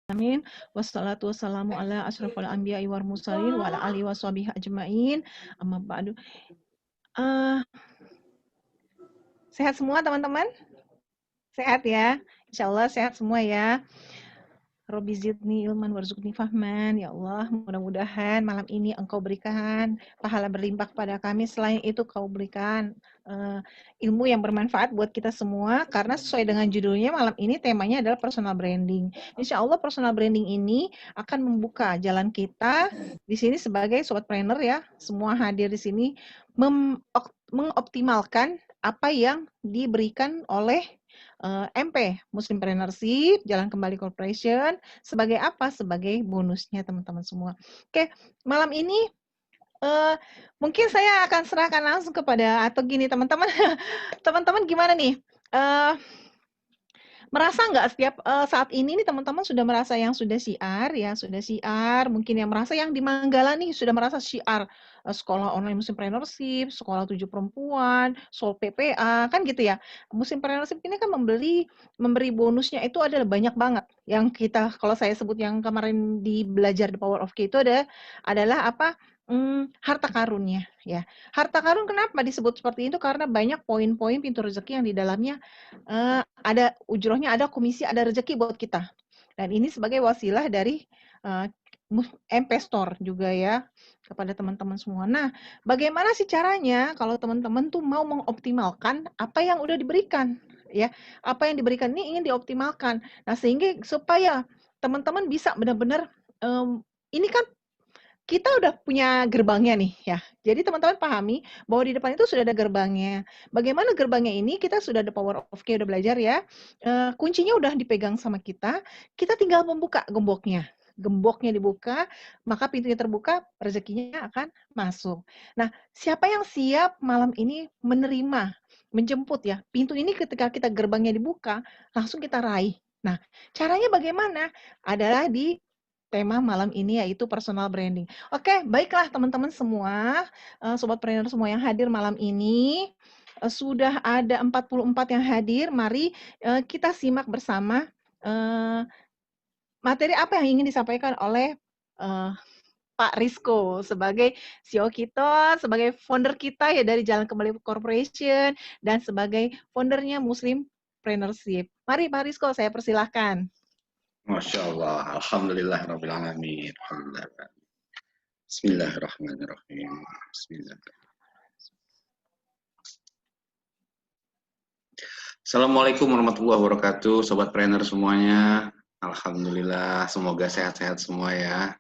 Amin. Wassalatu wassalamu ala asyrafil anbiya'i wal mursalin wa ala alihi washabihi ajmain. Amma ba'du. Sehat semua teman-teman? Sehat ya? Insyaallah sehat semua ya. Robbi zidni ilman warzuqni fahman. Ya Allah, mudah-mudahan malam ini Engkau berikan pahala berlimpah kepada kami. Selain itu Kau berikan ilmu yang bermanfaat buat kita semua. Karena sesuai dengan judulnya malam ini temanya adalah personal branding. Insya Allah personal branding ini akan membuka jalan kita di sini sebagai sobat trainer ya. Semua hadir di sini mengoptimalkan apa yang diberikan oleh MP, Muslimpreneurship, Jalan Kembali Corporation, sebagai apa? Sebagai bonusnya teman-teman semua. Oke, malam ini mungkin saya akan serahkan langsung kepada, atau gini teman-teman, teman-teman gimana nih? Merasa nggak setiap saat ini nih teman-teman sudah merasa yang sudah syiar ya, sudah syiar, mungkin yang merasa yang di Manggala nih sudah merasa syiar sekolah online Muslimpreneurship, sekolah 7 perempuan, Sol PPA, kan gitu ya. Muslimpreneurship ini kan memberi bonusnya itu adalah banyak banget. Yang kita kalau saya sebut yang kemarin di belajar The Power of K itu adalah apa? Harta karunnya ya. Harta karun kenapa disebut seperti itu? Karena banyak poin-poin pintu rezeki yang di dalamnya ada ujrohnya, ada komisi, ada rezeki buat kita. Dan ini sebagai wasilah dari MP Store juga ya kepada teman-teman semua. Nah, bagaimana sih caranya kalau teman-teman tuh mau mengoptimalkan apa yang udah diberikan ya? Apa yang diberikan ini ingin dioptimalkan. Nah, sehingga supaya teman-teman bisa benar-benar ini kan kita udah punya gerbangnya nih ya. Jadi teman-teman pahami bahwa di depan itu sudah ada gerbangnya. Bagaimana gerbangnya ini kita sudah ada power of K udah belajar ya. Kuncinya udah dipegang sama kita. Kita tinggal membuka gemboknya. Gemboknya dibuka, maka pintunya terbuka, rezekinya akan masuk. Nah, siapa yang siap malam ini menerima, menjemput ya. Pintu ini ketika kita gerbangnya dibuka, langsung kita raih. Nah, caranya bagaimana? Adalah di tema malam ini yaitu personal branding. Oke, baiklah teman-teman semua, sobat trainer semua yang hadir malam ini, sudah ada 44 yang hadir. Mari kita simak bersama materi apa yang ingin disampaikan oleh Pak Rizko sebagai CEO kita, sebagai founder kita ya dari Jalan Kembali Corporation dan sebagai foundernya Muslimpreneurship. Mari Pak Rizko, saya persilahkan. Masya Allah, Alhamdulillah Rabbil Alamin. Bismillahirrahmanirrahim. Assalamualaikum warahmatullahi wabarakatuh, sobat trainer semuanya. Alhamdulillah, semoga sehat-sehat semua ya.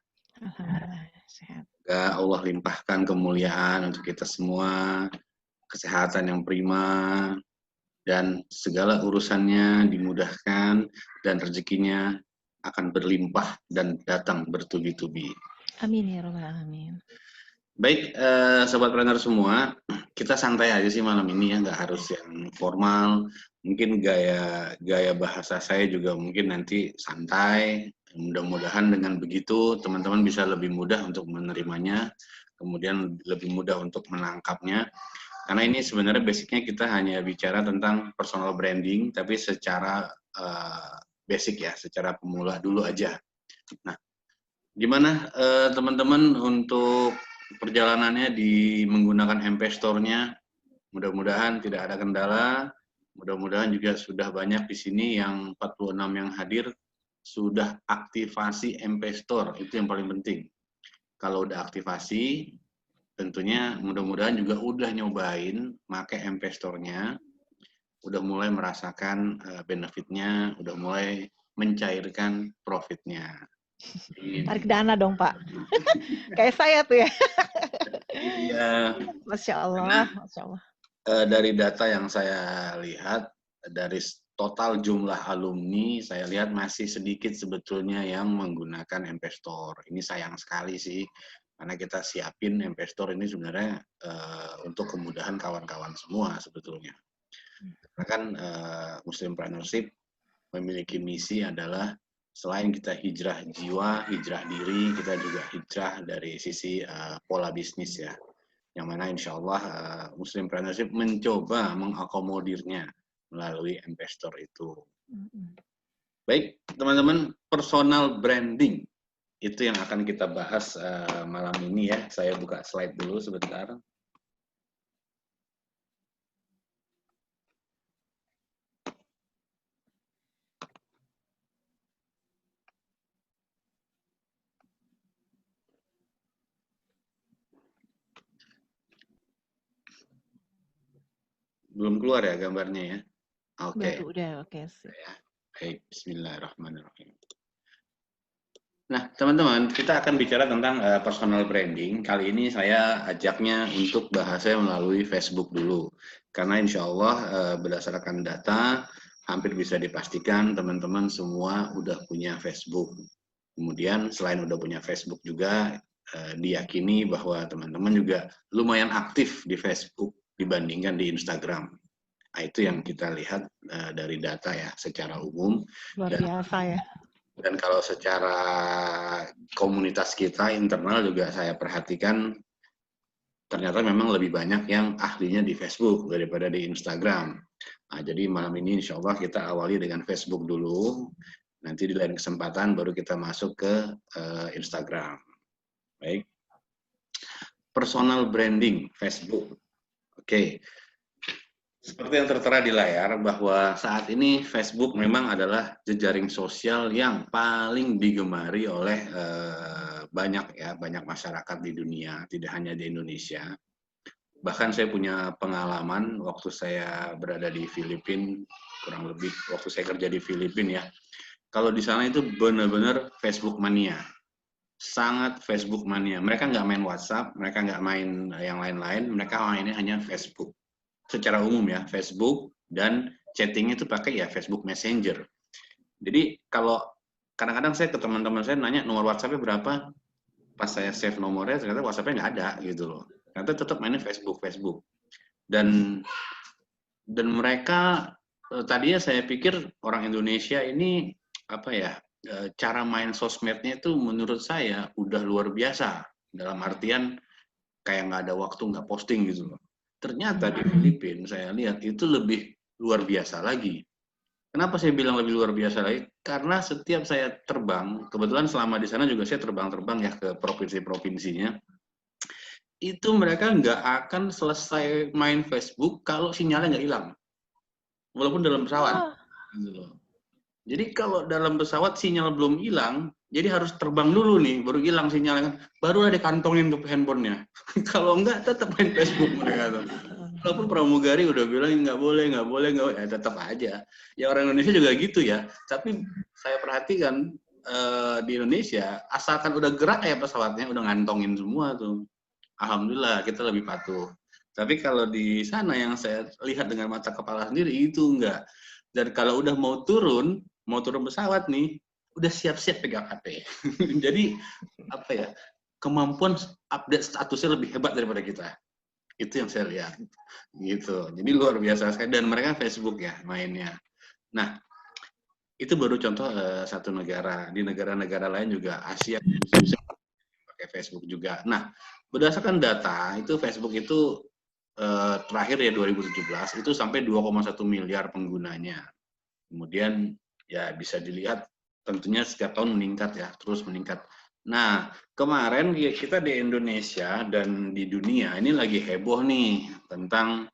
Sehat. Semoga Allah limpahkan kemuliaan untuk kita semua, kesehatan yang prima, dan segala urusannya dimudahkan dan rezekinya akan berlimpah dan datang bertubi-tubi. Amin ya rabbal alamin. Baik, sobat trainer semua, kita santai aja sih malam ini ya, nggak harus yang formal. Mungkin gaya bahasa saya juga mungkin nanti santai. Mudah-mudahan dengan begitu teman-teman bisa lebih mudah untuk menerimanya, kemudian lebih mudah untuk menangkapnya. Karena ini sebenarnya basicnya kita hanya bicara tentang personal branding, tapi secara basic ya, secara pemula dulu aja. Nah, gimana teman-teman untuk perjalanannya di menggunakan MP Store-nya? Mudah-mudahan tidak ada kendala. Mudah-mudahan juga sudah banyak di sini yang 46 yang hadir sudah aktivasi MP Store, itu yang paling penting. Kalau udah aktivasi, tentunya mudah-mudahan juga udah nyobain pakai MP Store-nya, udah mulai merasakan benefitnya, udah mulai mencairkan profitnya. Tarik dana dong Pak. Kayak saya tuh ya. Iya. Masya Allah, Masya Allah. Dari data yang saya lihat, dari total jumlah alumni, saya lihat masih sedikit sebetulnya yang menggunakan MP Store. Ini sayang sekali sih, karena kita siapin MP Store ini sebenarnya untuk kemudahan kawan-kawan semua sebetulnya. Karena kan Muslimpreneurship memiliki misi adalah selain kita hijrah jiwa, hijrah diri, kita juga hijrah dari sisi pola bisnis ya. Yang mana insya Allah Muslimpreneurship mencoba mengakomodirnya melalui MP Store itu. Baik, teman-teman, personal branding. Itu yang akan kita bahas malam ini ya. Saya buka slide dulu sebentar. Belum keluar ya gambarnya ya? Oke. Baru udah, oke sih. Baik, bismillahirrahmanirrahim. Nah, teman-teman, kita akan bicara tentang personal branding. Kali ini saya ajaknya untuk bahasnya melalui Facebook dulu. Karena insya Allah berdasarkan data, hampir bisa dipastikan teman-teman semua udah punya Facebook. Kemudian selain udah punya Facebook juga, diyakini bahwa teman-teman juga lumayan aktif di Facebook dibandingkan di Instagram. Nah, itu yang kita lihat dari data ya secara umum. Luar biasa ya. Dan kalau secara komunitas kita internal juga saya perhatikan ternyata memang lebih banyak yang ahlinya di Facebook daripada di Instagram. Nah, jadi malam ini insya Allah kita awali dengan Facebook dulu. Nanti di lain kesempatan baru kita masuk ke Instagram. Baik. Personal branding Facebook. Oke. Seperti yang tertera di layar bahwa saat ini Facebook memang adalah jejaring sosial yang paling digemari oleh banyak masyarakat di dunia, tidak hanya di Indonesia. Bahkan saya punya pengalaman waktu saya berada di Filipina, kurang lebih waktu saya kerja di Filipina ya. Kalau di sana itu benar-benar Facebook mania, sangat Facebook mania. Mereka nggak main WhatsApp, mereka nggak main yang lain-lain, mereka mainnya hanya Facebook. Secara umum ya, Facebook dan chattingnya itu pakai ya Facebook Messenger. Jadi kalau kadang-kadang saya ke teman-teman saya nanya nomor WhatsApp-nya berapa, pas saya save nomornya ternyata WhatsApp-nya nggak ada gitu loh. Ternyata tetap mainnya Facebook. Dan mereka tadinya saya pikir orang Indonesia ini apa ya, cara main sosmednya itu menurut saya udah luar biasa. Dalam artian kayak nggak ada waktu, nggak posting gitu loh. Ternyata di Filipina saya lihat itu lebih luar biasa lagi. Kenapa saya bilang lebih luar biasa lagi? Karena setiap saya terbang, kebetulan selama di sana juga saya terbang-terbang ya ke provinsi-provinsinya, itu mereka nggak akan selesai main Facebook kalau sinyalnya nggak hilang. Walaupun dalam pesawat. Jadi kalau dalam pesawat sinyal belum hilang, jadi harus terbang dulu nih, baru hilang sinyalnya. Barulah dikantongin ke handphonenya. Kalau enggak, tetap main Facebook mereka tuh. Walaupun pramugari udah bilang nggak boleh, ya tetap aja. Ya orang Indonesia juga gitu ya. Tapi saya perhatikan di Indonesia, asalkan udah gerak ya pesawatnya, udah ngantongin semua tuh. Alhamdulillah kita lebih patuh. Tapi kalau di sana yang saya lihat dengan mata kepala sendiri itu enggak. Dan kalau udah mau turun pesawat nih, udah siap-siap pegang HP. Jadi apa ya, kemampuan update statusnya lebih hebat daripada kita. Itu yang saya lihat. Gitu. Jadi luar biasa sekali. Dan mereka Facebook ya mainnya. Nah, itu baru contoh satu negara. Di negara-negara lain juga Asia pakai Facebook juga. Nah, berdasarkan data itu Facebook itu terakhir ya 2017 itu sampai 2,1 miliar penggunanya. Kemudian ya bisa dilihat tentunya setiap tahun meningkat ya, terus meningkat. Nah, kemarin kita di Indonesia dan di dunia ini lagi heboh nih tentang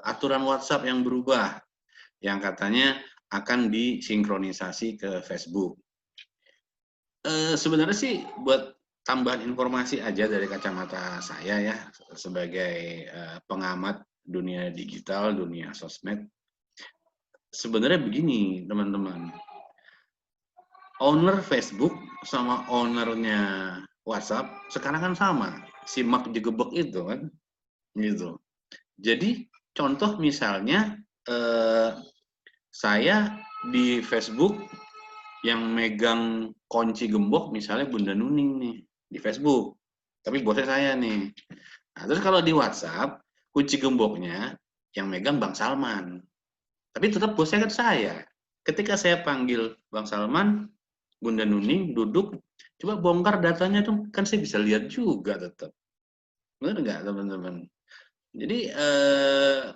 aturan WhatsApp yang berubah, yang katanya akan disinkronisasi ke Facebook. Sebenarnya sih buat tambahan informasi aja dari kacamata saya ya sebagai pengamat dunia digital, dunia sosmed. Sebenarnya begini teman-teman, owner Facebook sama ownernya WhatsApp sekarang kan sama, si Mark Zuckerberg itu kan, gitu. Jadi contoh misalnya saya di Facebook yang megang kunci gembok misalnya Bunda Nuning nih di Facebook, tapi bosnya saya nih. Nah, terus kalau di WhatsApp kunci gemboknya yang megang Bang Salman, tapi tetap bosnya kan saya. Ketika saya panggil Bang Salman, Bunda Nuning duduk, coba bongkar datanya tuh, kan saya bisa lihat juga tetap. Benar nggak teman-teman? Jadi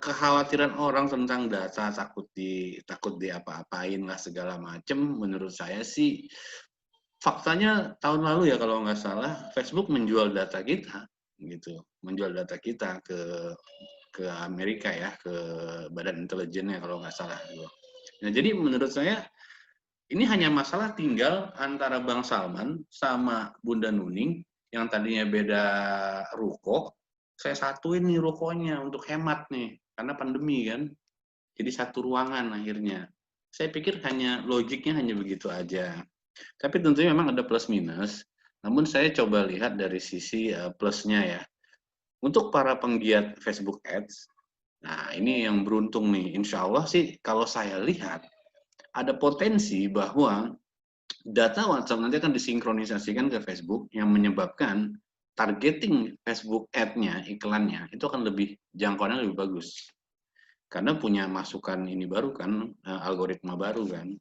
kekhawatiran orang tentang data takut di apa-apain lah segala macem, menurut saya sih faktanya tahun lalu ya kalau nggak salah Facebook menjual data kita gitu, menjual data kita ke Amerika ya, ke Badan Intelijennya kalau nggak salah gitu. Nah jadi menurut saya ini hanya masalah tinggal antara Bang Salman sama Bunda Nuning yang tadinya beda ruko, saya satuin nih rukonya untuk hemat nih, karena pandemi kan. Jadi satu ruangan akhirnya. Saya pikir hanya logiknya hanya begitu aja. Tapi tentunya memang ada plus minus. Namun saya coba lihat dari sisi plusnya ya. Untuk para penggiat Facebook Ads, nah ini yang beruntung nih. Insya Allah sih kalau saya lihat ada potensi bahwa data WhatsApp nanti akan disinkronisasikan ke Facebook yang menyebabkan targeting Facebook ad-nya, iklannya, itu akan lebih jangkauannya lebih bagus. Karena punya masukan ini baru kan, algoritma baru kan.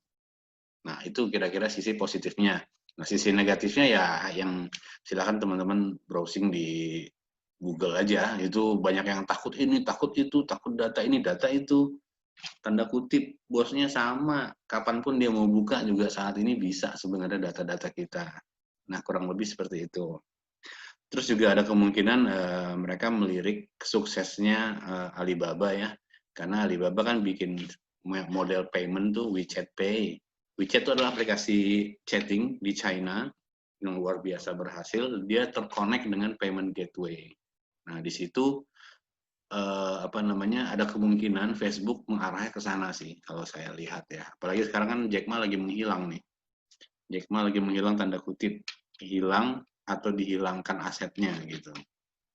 Nah, itu kira-kira sisi positifnya. Nah, sisi negatifnya ya yang silakan teman-teman browsing di Google aja. Itu banyak yang takut ini, takut itu, takut data ini, data itu. Tanda kutip, bosnya sama. Kapanpun dia mau buka juga saat ini bisa sebenarnya data-data kita. Nah, kurang lebih seperti itu. Terus juga ada kemungkinan mereka melirik suksesnya Alibaba ya. Karena Alibaba kan bikin model payment tuh WeChat Pay. WeChat itu adalah aplikasi chatting di China yang luar biasa berhasil. Dia terkonek dengan payment gateway. Nah, di situ apa namanya ada kemungkinan Facebook mengarahnya ke sana sih kalau saya lihat ya. Apalagi sekarang kan Jack Ma lagi menghilang nih. Jack Ma lagi menghilang tanda kutip, hilang atau dihilangkan asetnya gitu.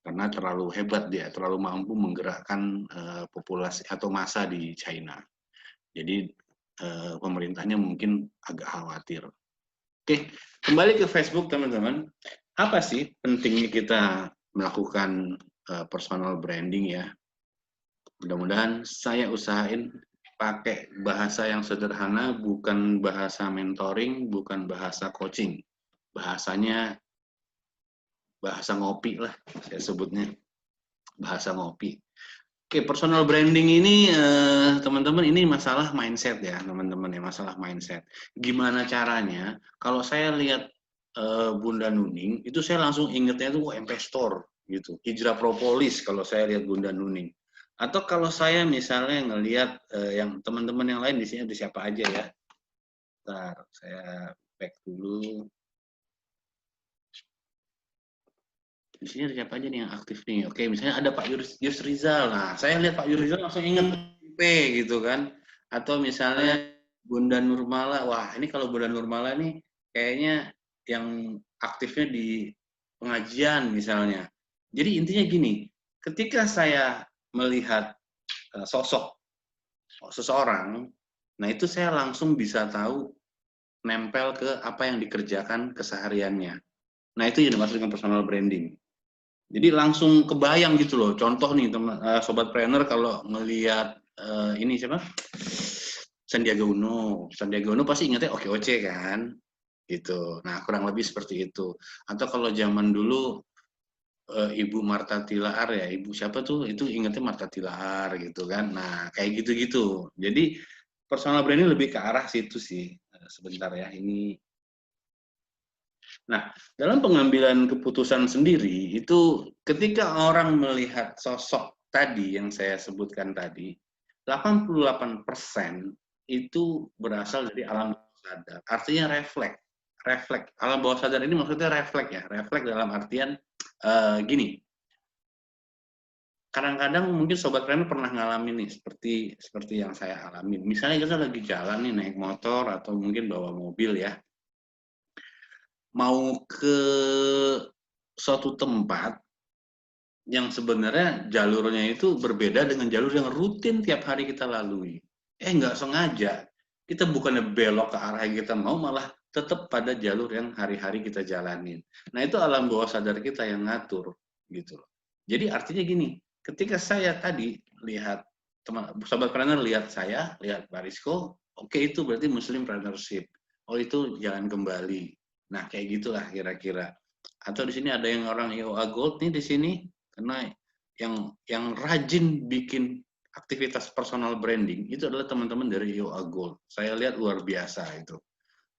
Karena terlalu hebat dia, terlalu mampu menggerakkan populasi atau massa di China. Jadi pemerintahnya mungkin agak khawatir. Oke, kembali ke Facebook teman-teman. Apa sih pentingnya kita melakukan personal branding ya? Mudah-mudahan saya usahain pakai bahasa yang sederhana, bukan bahasa mentoring, bukan bahasa coaching. Bahasanya bahasa ngopi lah, saya sebutnya. Bahasa ngopi. Oke, personal branding ini teman-teman ini masalah mindset ya, teman-teman ya, masalah mindset. Gimana caranya? Kalau saya lihat Bunda Nuning, itu saya langsung ingetnya tuh MP Store gitu. Hijrah Propolis kalau saya lihat Bunda Nuning. Atau kalau saya misalnya ngelihat yang teman-teman yang lain di sini ada siapa aja ya. Bentar, saya back dulu. Di sini ada siapa aja nih yang aktif nih? Oke, misalnya ada Pak Yus Rizal. Nah, saya lihat Pak Yus Rizal langsung ingat P gitu kan. Atau misalnya Bunda Nurmala. Wah, ini kalau Bunda Nurmala nih kayaknya yang aktifnya di pengajian misalnya. Jadi intinya gini, ketika saya melihat sosok seseorang, nah itu saya langsung bisa tahu nempel ke apa yang dikerjakan kesehariannya. Nah, itu yang dimaksud dengan personal branding. Jadi langsung kebayang gitu loh. Contoh nih teman sobat trainer kalau ngelihat ini siapa? Sandiaga Uno. Sandiaga Uno pasti ingatnya OKOC kan? Gitu. Nah, kurang lebih seperti itu. Atau kalau zaman dulu Ibu Marta Tilaar ya, Ibu siapa tuh? Itu ingatnya Marta Tilaar gitu kan. Nah, kayak gitu-gitu. Jadi personal branding lebih ke arah situ sih. Sebentar ya, ini. Nah, dalam pengambilan keputusan sendiri itu ketika orang melihat sosok tadi yang saya sebutkan tadi, 88% itu berasal dari alam bawah sadar. Artinya refleks. Refleks. Alam bawah sadar ini maksudnya refleks ya. Refleks dalam artian gini. Kadang-kadang mungkin sobat trainer pernah ngalamin nih seperti yang saya alami. Misalnya kita lagi jalan nih naik motor atau mungkin bawa mobil ya. Mau ke suatu tempat yang sebenarnya jalurnya itu berbeda dengan jalur yang rutin tiap hari kita lalui. Nggak sengaja. Kita bukannya belok ke arah yang kita mau, malah tetap pada jalur yang hari-hari kita jalanin. Nah, itu alam bawah sadar kita yang ngatur. Gitu. Jadi artinya gini, ketika saya tadi lihat, teman sobat planner lihat saya, lihat Pak Rizko, oke itu berarti Muslim Partnership. Oh itu jalan kembali. Nah, kayak gitulah kira-kira. Atau di sini ada yang orang IOA Gold nih di sini, karena yang rajin bikin aktivitas personal branding itu adalah teman-teman dari Yoa Gold. Saya lihat luar biasa itu.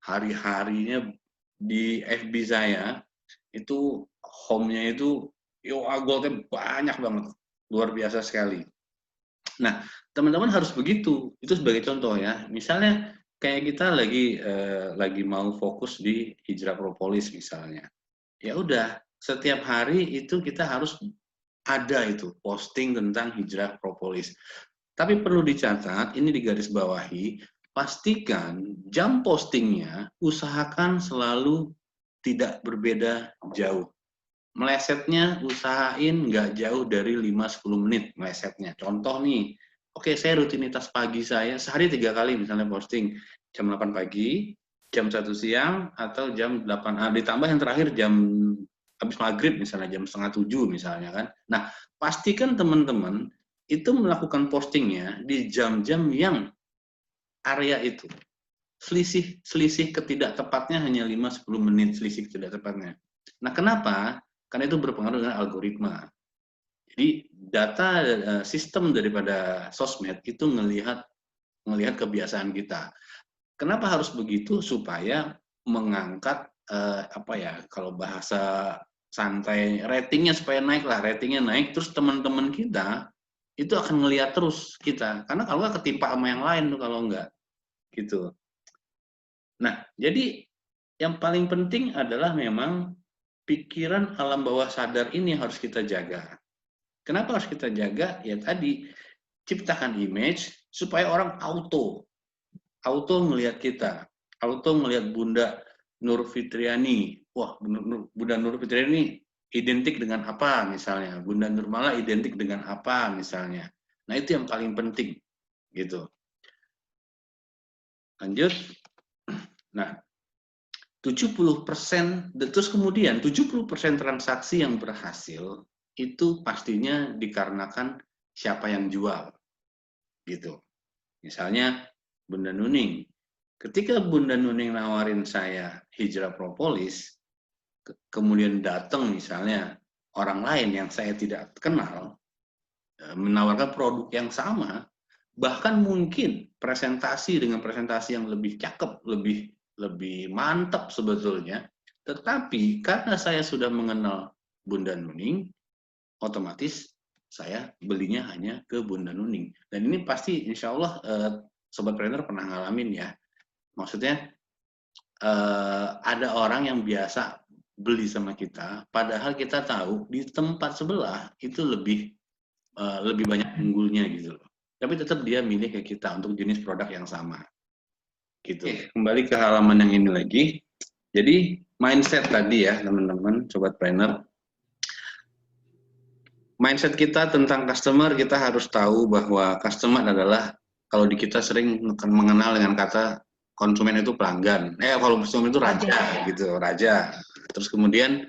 Hari-harinya di FB saya itu home-nya itu Yoa Gold-nya banyak banget. Luar biasa sekali. Nah, teman-teman harus begitu. Itu sebagai contoh ya. Misalnya kayak kita lagi mau fokus di Hijrah Propolis misalnya. Ya udah, setiap hari itu kita harus ada itu posting tentang Hijrah Propolis. Tapi perlu dicatat, ini digarisbawahi, pastikan jam postingnya usahakan selalu tidak berbeda jauh. Melesetnya usahain nggak jauh dari 5-10 menit melesetnya. Contoh nih, oke saya rutinitas pagi saya sehari 3 kali misalnya posting jam 8 pagi, jam 1 siang, atau jam 8, ditambah yang terakhir jam habis maghrib misalnya jam 6:30 misalnya kan. Nah, pastikan teman-teman itu melakukan postingnya di jam-jam yang area itu. Selisih ketidak tepatnya hanya 5-10 menit selisih ketidak tepatnya. Nah, kenapa? Karena itu berpengaruh dengan algoritma. Jadi data sistem daripada sosmed itu ngelihat kebiasaan kita. Kenapa harus begitu? Supaya mengangkat kalau bahasa santai ratingnya supaya naik lah, ratingnya naik, terus teman-teman kita itu akan ngelihat terus kita, karena kalau nggak ketimpa sama yang lain tuh kalau nggak gitu. Nah, jadi yang paling penting adalah memang pikiran alam bawah sadar ini harus kita jaga. Kenapa harus kita jaga? Ya tadi, ciptakan image supaya orang auto ngelihat kita, auto ngelihat Bunda Nur Fitriani. Wah, Bunda Nur Fitriani identik dengan apa misalnya? Bunda Nurmala identik dengan apa misalnya? Nah, itu yang paling penting gitu. Lanjut. Nah, 70%, terus kemudian 70% transaksi yang berhasil itu pastinya dikarenakan siapa yang jual. Gitu. Misalnya Bunda Nuning. Ketika Bunda Nuning nawarin saya Hijrah Propolis, kemudian datang misalnya orang lain yang saya tidak kenal, menawarkan produk yang sama, bahkan mungkin presentasi dengan presentasi yang lebih cakep, lebih mantap sebetulnya, tetapi karena saya sudah mengenal Bunda Nuning, otomatis saya belinya hanya ke Bunda Nuning. Dan ini pasti insya Allah Sobat Trainer pernah ngalamin ya. Maksudnya ada orang yang biasa beli sama kita, padahal kita tahu di tempat sebelah itu lebih banyak unggulnya gitu loh. Tapi tetap dia milih ke kita untuk jenis produk yang sama. Gitu. Kembali ke halaman yang ini lagi. Jadi mindset tadi ya teman-teman, Sobat Trainer. Mindset kita tentang customer, kita harus tahu bahwa customer adalah, kalau di kita sering mengenal dengan kata konsumen itu pelanggan. Kalau konsumen itu raja gitu, raja. Terus kemudian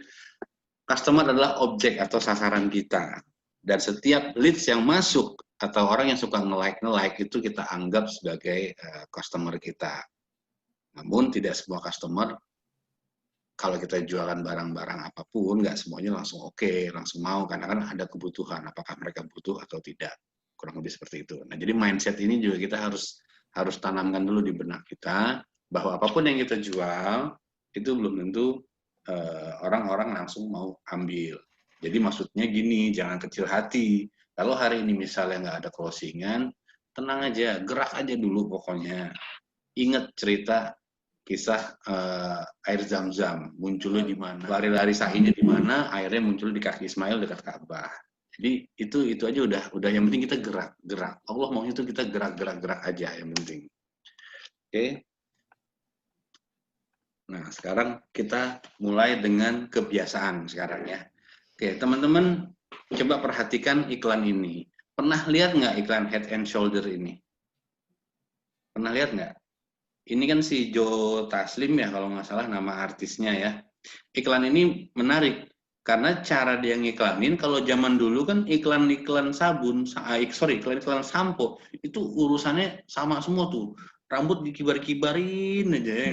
customer adalah objek atau sasaran kita. Dan setiap leads yang masuk atau orang yang suka nge-like itu kita anggap sebagai customer kita. Namun tidak semua customer, kalau kita jualan barang-barang apapun, nggak semuanya langsung oke, langsung mau, karena kan ada kebutuhan, apakah mereka butuh atau tidak, kurang lebih seperti itu. Nah, jadi mindset ini juga kita harus tanamkan dulu di benak kita, bahwa apapun yang kita jual, itu belum tentu orang-orang langsung mau ambil. Jadi maksudnya gini, jangan kecil hati. Kalau hari ini misalnya nggak ada closingan, tenang aja, gerak aja dulu pokoknya. Ingat cerita kisah air Zam-Zam, munculnya di mana, lari-lari sa'inya di mana, airnya muncul di kaki Ismail dekat Ka'bah. Jadi itu aja udah yang penting kita gerak. Allah mau itu kita gerak aja yang penting. Oke. Nah, sekarang kita mulai dengan kebiasaan sekarang ya. Oke, teman-teman coba perhatikan iklan ini. Pernah lihat nggak iklan Head and Shoulder ini? Pernah lihat nggak? Ini kan si Joe Taslim ya kalau nggak salah nama artisnya ya. Iklan ini menarik karena cara dia ngiklanin, kalau zaman dulu kan iklan-iklan sabun, iklan-iklan sampo itu urusannya sama semua tuh. Rambut dikibar-kibarin aja ya.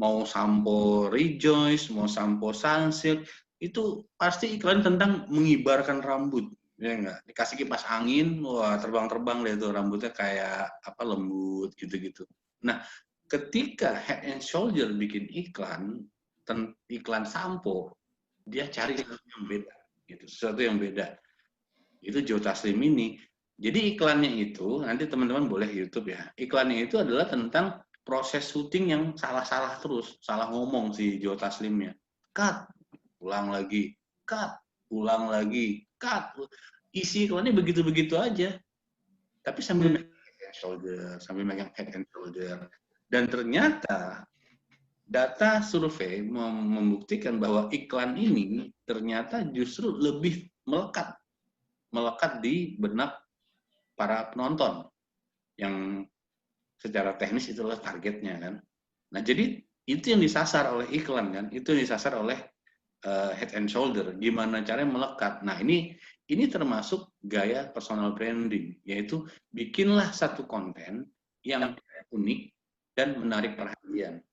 Mau sampo Rejoice, mau sampo Sunsilk, itu pasti iklan tentang mengibarkan rambut, ya enggak? Dikasih kipas angin, wah terbang-terbang deh tuh rambutnya kayak apa lembut gitu-gitu. Nah, ketika Head and Shoulder bikin iklan, iklan sampo, dia cari sesuatu yang beda, gitu, sesuatu yang beda. Itu Joe Taslim ini. Jadi iklannya itu, nanti teman-teman boleh YouTube ya, iklannya itu adalah tentang proses syuting yang salah-salah terus, salah ngomong si Joe Taslimnya. Cut, ulang lagi, cut, ulang lagi, cut. Isi iklannya begitu-begitu aja. Tapi sambil megang head and shoulder, sambil megang head and shoulder. Dan ternyata data survei membuktikan bahwa iklan ini ternyata justru lebih melekat di benak para penonton yang secara teknis itulah targetnya kan. Nah jadi itu yang disasar oleh iklan kan, itu yang disasar oleh Head and Shoulder. Gimana caranya melekat? Nah ini termasuk gaya personal branding, yaitu bikinlah satu konten yang unik dan menarik perhatian.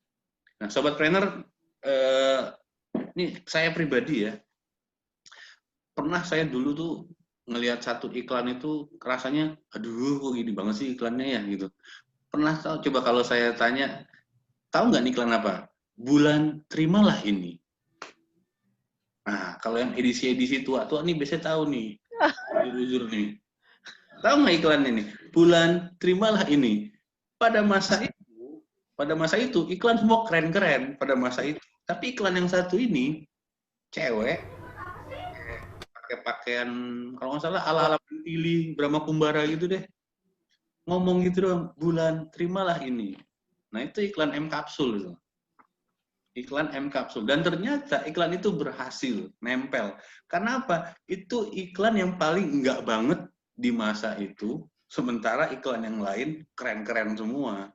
Nah sobat trainer, ini saya pribadi ya, pernah saya dulu tuh ngelihat satu iklan itu rasanya aduh kok gini banget sih iklannya ya gitu. Pernah tahu, coba kalau saya tanya, tahu nggak iklan apa? Bulan terimalah ini. Nah, kalau yang edisi-edisi tua-tua nih biasanya tahu nih. Jujur nih. Tahu nggak iklan ini? Bulan terimalah ini. Pada masa itu iklan semua keren-keren pada masa itu. Tapi iklan yang satu ini cewek pakai pakaian kalau nggak salah ala-ala Pentili, Brahma Kumbara gitu deh. Ngomong gitu dong, bulan terimalah ini. Nah itu iklan M Kapsul itu. Iklan M Kapsul. Dan ternyata iklan itu berhasil nempel. Karena apa? Itu iklan yang paling enggak banget di masa itu. Sementara iklan yang lain keren-keren semua.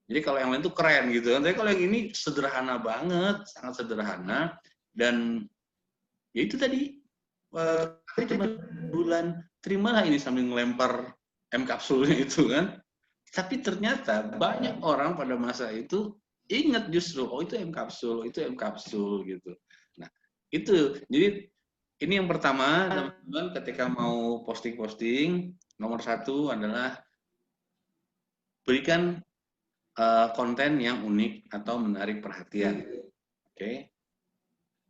Jadi kalau yang lain tuh keren gitu kan. Tapi kalau yang ini sederhana banget, sangat sederhana. Dan ya itu tadi, cuma bulan terimalah ini sambil ngelempar M Kapsulnya itu kan. Tapi ternyata banyak orang pada masa itu ingat justru, oh itu M Kapsul, itu M Kapsul gitu. Nah, itu. Jadi ini yang pertama, teman-teman, ketika mau posting-posting, nomor satu adalah berikan konten yang unik atau menarik perhatian. Oke.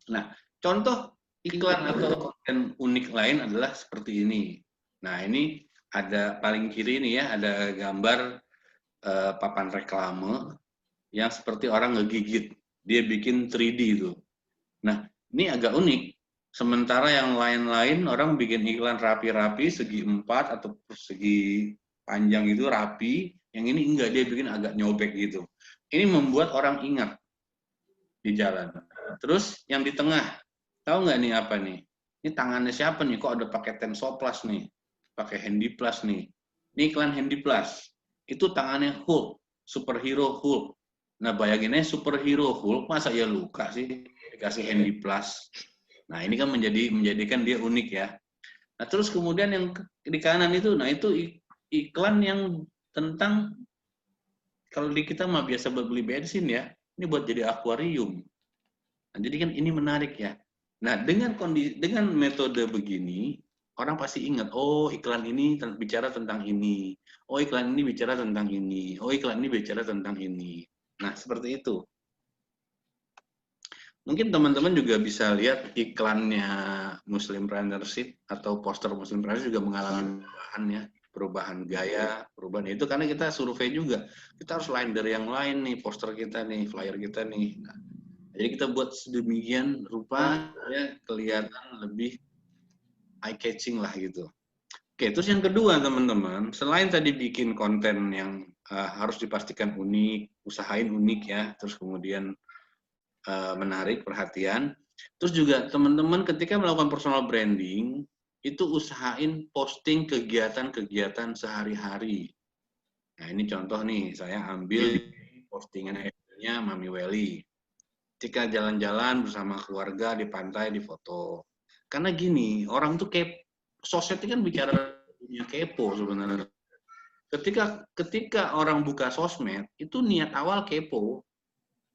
Nah, contoh iklan atau konten unik lain adalah seperti ini. Nah, ini ada paling kiri nih ya, ada gambar papan reklame yang seperti orang ngegigit. Dia bikin 3D itu. Nah, ini agak unik. Sementara yang lain-lain orang bikin iklan rapi-rapi, segi 4 atau segi panjang itu rapi. Yang ini enggak, dia bikin agak nyobek gitu. Ini membuat orang ingat di jalan. Terus yang di tengah, tahu nggak nih apa nih? Ini tangannya siapa nih? Kok ada pakai Tensoplus nih? Pakai Handy Plus nih. Ini iklan Handy Plus. Itu tangannya Hulk, superhero Hulk. Nah bayanginnya superhero Hulk, masa ya luka sih dikasih Handy Plus. Nah ini kan menjadikan dia unik ya. Nah terus kemudian yang di kanan itu, nah itu iklan yang tentang, kalau di kita mah biasa beli bensin ya, ini buat jadi akuarium. Nah, jadi kan ini menarik ya. Nah dengan metode begini, orang pasti ingat, oh iklan ini bicara tentang ini, oh iklan ini bicara tentang ini, oh iklan ini bicara tentang ini. Nah seperti itu. Mungkin teman-teman juga bisa lihat iklannya Muslim Partnership atau poster Muslim Partnership juga mengalami perubahan gaya, perubahan itu karena kita survei juga. Kita harus lain dari yang lain nih, poster kita nih, flyer kita nih. Nah, jadi kita buat sedemikian rupa ya kelihatan lebih eye catching lah gitu. Oke, terus yang kedua teman-teman, selain tadi bikin konten yang harus dipastikan unik, usahain unik ya, terus kemudian menarik perhatian, terus juga teman-teman ketika melakukan personal branding, itu usahain posting kegiatan-kegiatan sehari-hari. Nah ini contoh nih, saya ambil postingannya Mami Welly. Ketika jalan-jalan bersama keluarga di pantai, di foto. Karena gini, orang tuh sosmed kan bicara dunia kepo sebenarnya. Ketika orang buka sosmed, itu niat awal kepo.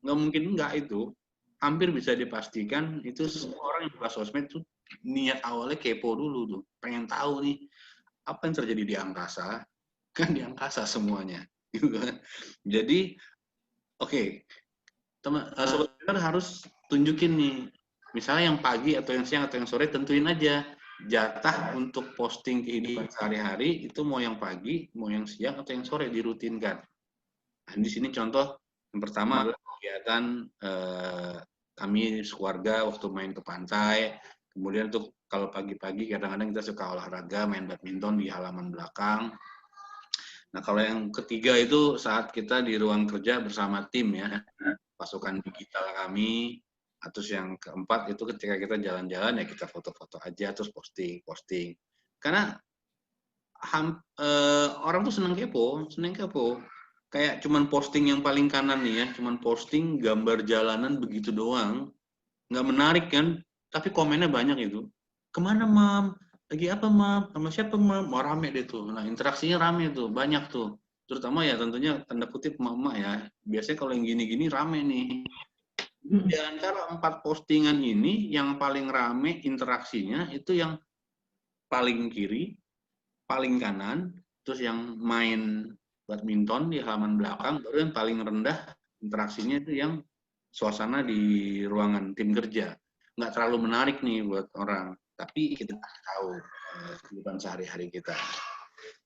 Nggak mungkin enggak itu. hampir bisa dipastikan itu semua orang yang buka sosmed tuh niat awalnya kepo dulu tuh, pengen tahu nih apa yang terjadi di angkasa, kan di angkasa semuanya, gitu kan. Jadi, oke, sobat trainer harus tunjukin nih, misalnya yang pagi atau yang siang atau yang sore tentuin aja jatah untuk posting kehidupan sehari-hari itu mau yang pagi, mau yang siang atau yang sore dirutinkan. Nah, di sini contoh yang pertama adalah kegiatan kami sekeluarga waktu main ke pantai. Kemudian untuk kalau pagi-pagi kadang-kadang kita suka olahraga, main badminton di halaman belakang. Nah, kalau yang ketiga itu saat kita di ruang kerja bersama tim ya, pasukan digital kami. Terus yang keempat itu ketika kita jalan-jalan ya kita foto-foto aja terus posting. Karena orang tuh seneng kepo. Kayak cuman posting yang paling kanan nih ya, cuman posting gambar jalanan begitu doang, nggak menarik kan, tapi komennya banyak itu. Kemana mam? Lagi apa mam? Sama siapa mam? Mau rame deh tuh. Nah interaksinya rame tuh, banyak tuh. Terutama ya tentunya tanda kutip mama ya. Biasanya kalau yang gini-gini rame nih. Di antara 4 postingan ini, yang paling rame interaksinya itu yang paling kiri, paling kanan, terus yang main badminton di halaman belakang, baru yang paling rendah interaksinya itu yang suasana di ruangan tim kerja. Nggak terlalu menarik nih buat orang, tapi kita tahu kehidupan sehari-hari kita.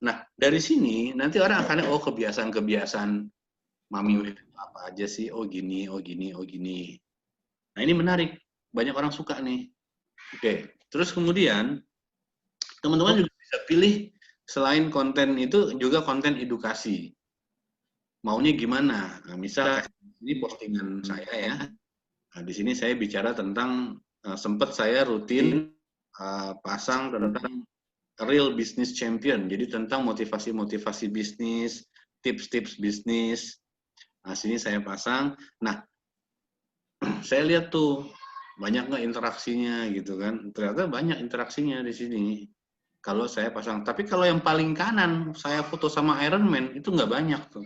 Nah, dari sini nanti orang akan, oh kebiasaan-kebiasaan Mami apa aja sih, oh gini. Nah ini menarik, banyak orang suka nih. Oke, terus kemudian teman-teman juga bisa pilih selain konten itu juga konten edukasi. Maunya gimana? Nah, misal ini postingan saya ya. Nah, di sini saya bicara tentang sempat saya rutin pasang tentang real business champion. Jadi tentang motivasi-motivasi bisnis, tips-tips bisnis. Nah, sini saya pasang. Nah, saya lihat tuh banyak nggak interaksinya gitu kan. Ternyata banyak interaksinya di sini. Kalau saya pasang, tapi kalau yang paling kanan saya foto sama Iron Man itu nggak banyak tuh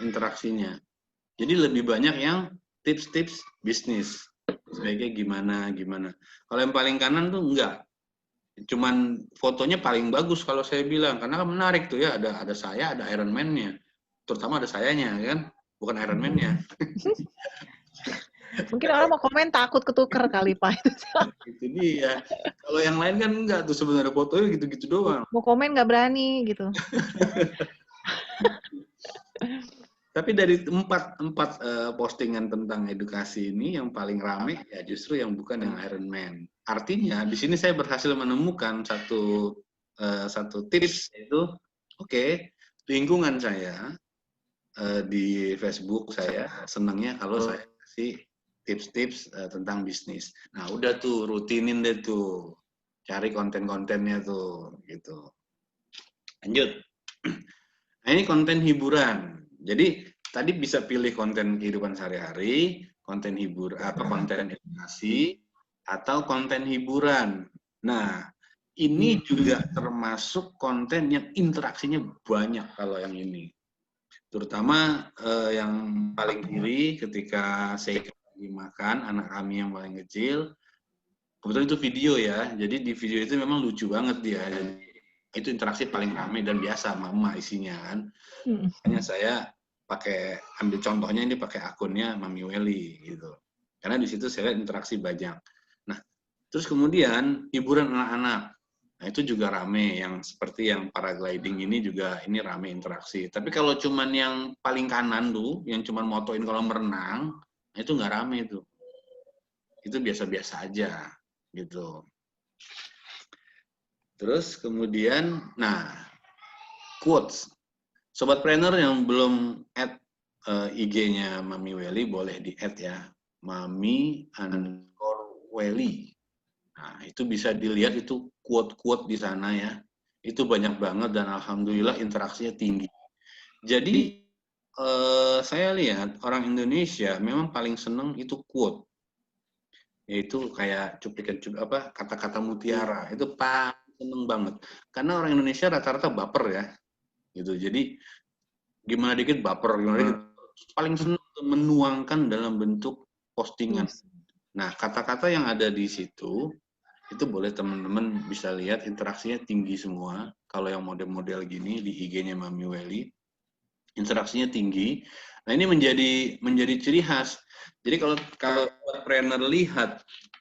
interaksinya. Jadi lebih banyak yang tips-tips bisnis, sebaiknya gimana. Kalau yang paling kanan tuh enggak, cuman fotonya paling bagus kalau saya bilang, karena kan menarik tuh ya, ada saya, ada Iron Man-nya, terutama ada sayanya kan, bukan Iron Man-nya. Mungkin orang mau komen takut ketuker kali Pak. Itu dia. Kalau yang lain kan enggak tuh sebenarnya fotonya gitu-gitu doang. Mau komen nggak berani gitu. Tapi dari empat postingan tentang edukasi ini yang paling rame ya justru yang bukan yang Iron Man. Artinya di sini saya berhasil menemukan satu tips, yaitu lingkungan saya di Facebook saya senangnya kalau saya kasih tips-tips tentang bisnis. Nah udah tuh rutinin deh tuh, cari konten-kontennya tuh gitu. Lanjut. Nah ini konten hiburan. Jadi tadi bisa pilih konten kehidupan sehari-hari, konten konten edukasi, atau konten hiburan. Nah, ini juga termasuk konten yang interaksinya banyak kalau yang ini. Terutama yang paling kiri ketika saya lagi makan, anak kami yang paling kecil, kebetulan itu video ya, jadi di video itu memang lucu banget dia. Jadi, itu interaksi paling ramai dan biasa mama isinya kan. Makanya saya ambil contohnya ini pakai akunnya Mami Welly gitu. Karena di situ saya lihat interaksi banyak. Nah, terus kemudian hiburan anak-anak. Nah, itu juga rame, yang seperti yang paragliding ini juga ini rame interaksi. Tapi kalau cuman yang paling kanan tuh, yang cuman motoin kolam renang, nah itu nggak rame tuh. Itu biasa-biasa aja gitu. Terus kemudian, nah, quotes. Sobat Planner yang belum add IG-nya Mami Welly boleh di-add ya. Mami_Welly. Nah, itu bisa dilihat itu quote-quote di sana ya. Itu banyak banget dan alhamdulillah interaksinya tinggi. Jadi saya lihat orang Indonesia memang paling seneng itu quote. Yaitu kayak kata-kata mutiara. Itu paling seneng banget. Karena orang Indonesia rata-rata baper ya. Gitu. Jadi gimana dikit baper, paling senang menuangkan dalam bentuk postingan. Yes. Nah, kata-kata yang ada di situ, itu boleh teman-teman bisa lihat interaksinya tinggi semua. Kalau yang model-model gini di IG-nya Mami Welly, interaksinya tinggi. Nah, ini menjadi ciri khas. Jadi kalau trainer lihat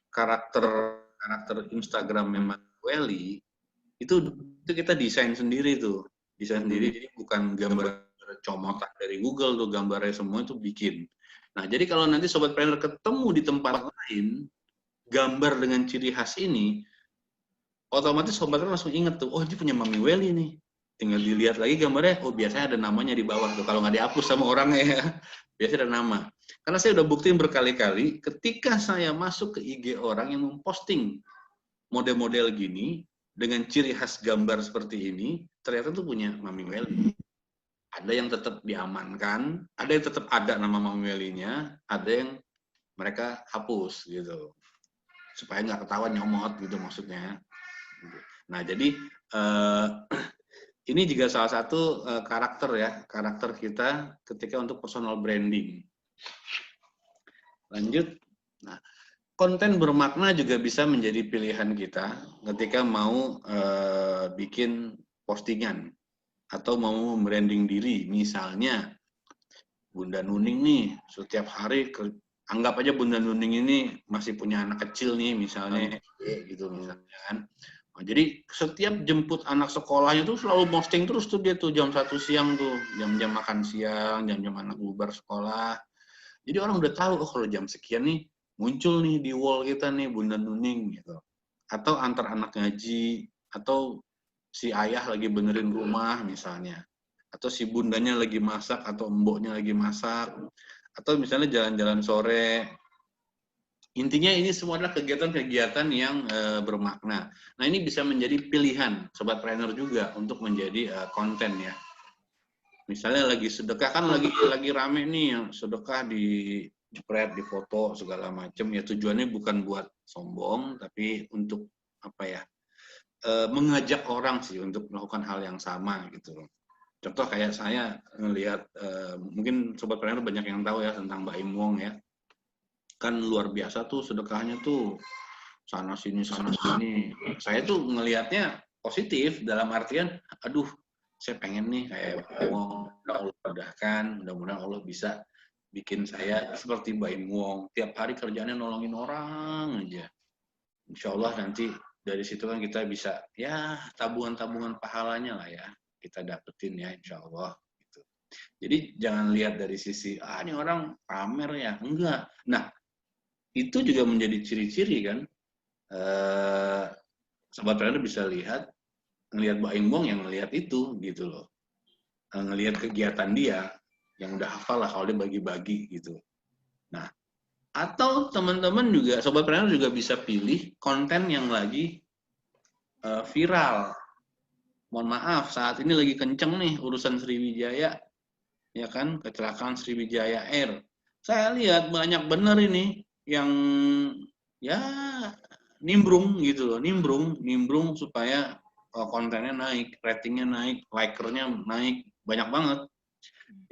karakter Instagram Mami Welly, itu kita desain sendiri tuh. Desain sendiri, jadi bukan gambar comotan dari Google tuh, gambarnya semua itu bikin. Nah, jadi kalau nanti Sobat Planner ketemu di tempat lain, gambar dengan ciri khas ini, otomatis sobatnya langsung inget tuh, oh ini punya Mami Welly nih. Tinggal dilihat lagi gambarnya, oh biasanya ada namanya di bawah tuh. Kalau nggak dihapus sama orangnya ya, biasanya ada nama. Karena saya udah buktiin berkali-kali, ketika saya masuk ke IG orang yang memposting model-model gini, dengan ciri khas gambar seperti ini, ternyata tuh punya Mami Welly. Ada yang tetap diamankan, ada yang tetap ada nama Mami Welly-nya, ada yang mereka hapus gitu. Supaya nggak ketahuan nyomot gitu maksudnya. Nah, jadi ini juga salah satu karakter kita ketika untuk personal branding. Lanjut. Nah, konten bermakna juga bisa menjadi pilihan kita ketika mau bikin postingan atau mau branding diri. Misalnya Bunda Nuning nih setiap hari anggap aja Bunda Nuning ini masih punya anak kecil nih misalnya gitu misalnya kan. Nah, jadi setiap jemput anak sekolahnya tuh selalu posting terus tuh dia tuh jam 1 siang tuh, jam-jam makan siang, jam-jam anak bubar sekolah. Jadi orang udah tahu oh kalau jam sekian nih muncul nih di wall kita nih Bunda Nuning gitu. Atau antar anak ngaji atau si ayah lagi benerin rumah misalnya. Atau si bundanya lagi masak atau mboknya lagi masak. Atau misalnya jalan-jalan sore. Intinya ini semua adalah kegiatan-kegiatan yang bermakna. Nah, ini bisa menjadi pilihan Sobat Planner juga untuk menjadi konten ya. Misalnya lagi sedekah, kan lagi rame nih yang sedekah di jepret, di foto segala macam ya, tujuannya bukan buat sombong tapi untuk apa ya? Mengajak orang sih untuk melakukan hal yang sama gitu loh. Contoh kayak saya ngelihat mungkin Sobat Planner banyak yang tahu ya tentang Mbak Im Wong ya. Kan luar biasa tuh sedekahnya tuh sana sini. Saya tuh ngelihatnya positif dalam artian, aduh, saya pengen nih kayak Wong, Allah mudahkan, mudah-mudahan Allah bisa bikin saya seperti Mbak Im Wong, tiap hari kerjanya nolongin orang aja. Insya Allah nanti dari situ kan kita bisa ya tabungan-tabungan pahalanya lah ya kita dapetin ya Insya Allah. Gitu. Jadi jangan lihat dari sisi ini orang pamer ya, enggak. Nah itu juga menjadi ciri-ciri kan. Sobat Trader bisa ngelihat Mbak Im Wong yang ngelihat itu gitu loh. Ngelihat kegiatan dia yang udah hafal lah kalau dia bagi-bagi gitu. Nah, atau teman-teman juga, Sobat Trader juga bisa pilih konten yang lagi viral. Mohon maaf, saat ini lagi kenceng nih urusan Sriwijaya, ya kan, kecelakaan Sriwijaya Air. Saya lihat banyak bener ini yang ya nimbrung gitu loh, nimbrung supaya kontennya naik, ratingnya naik, likernya naik, banyak banget.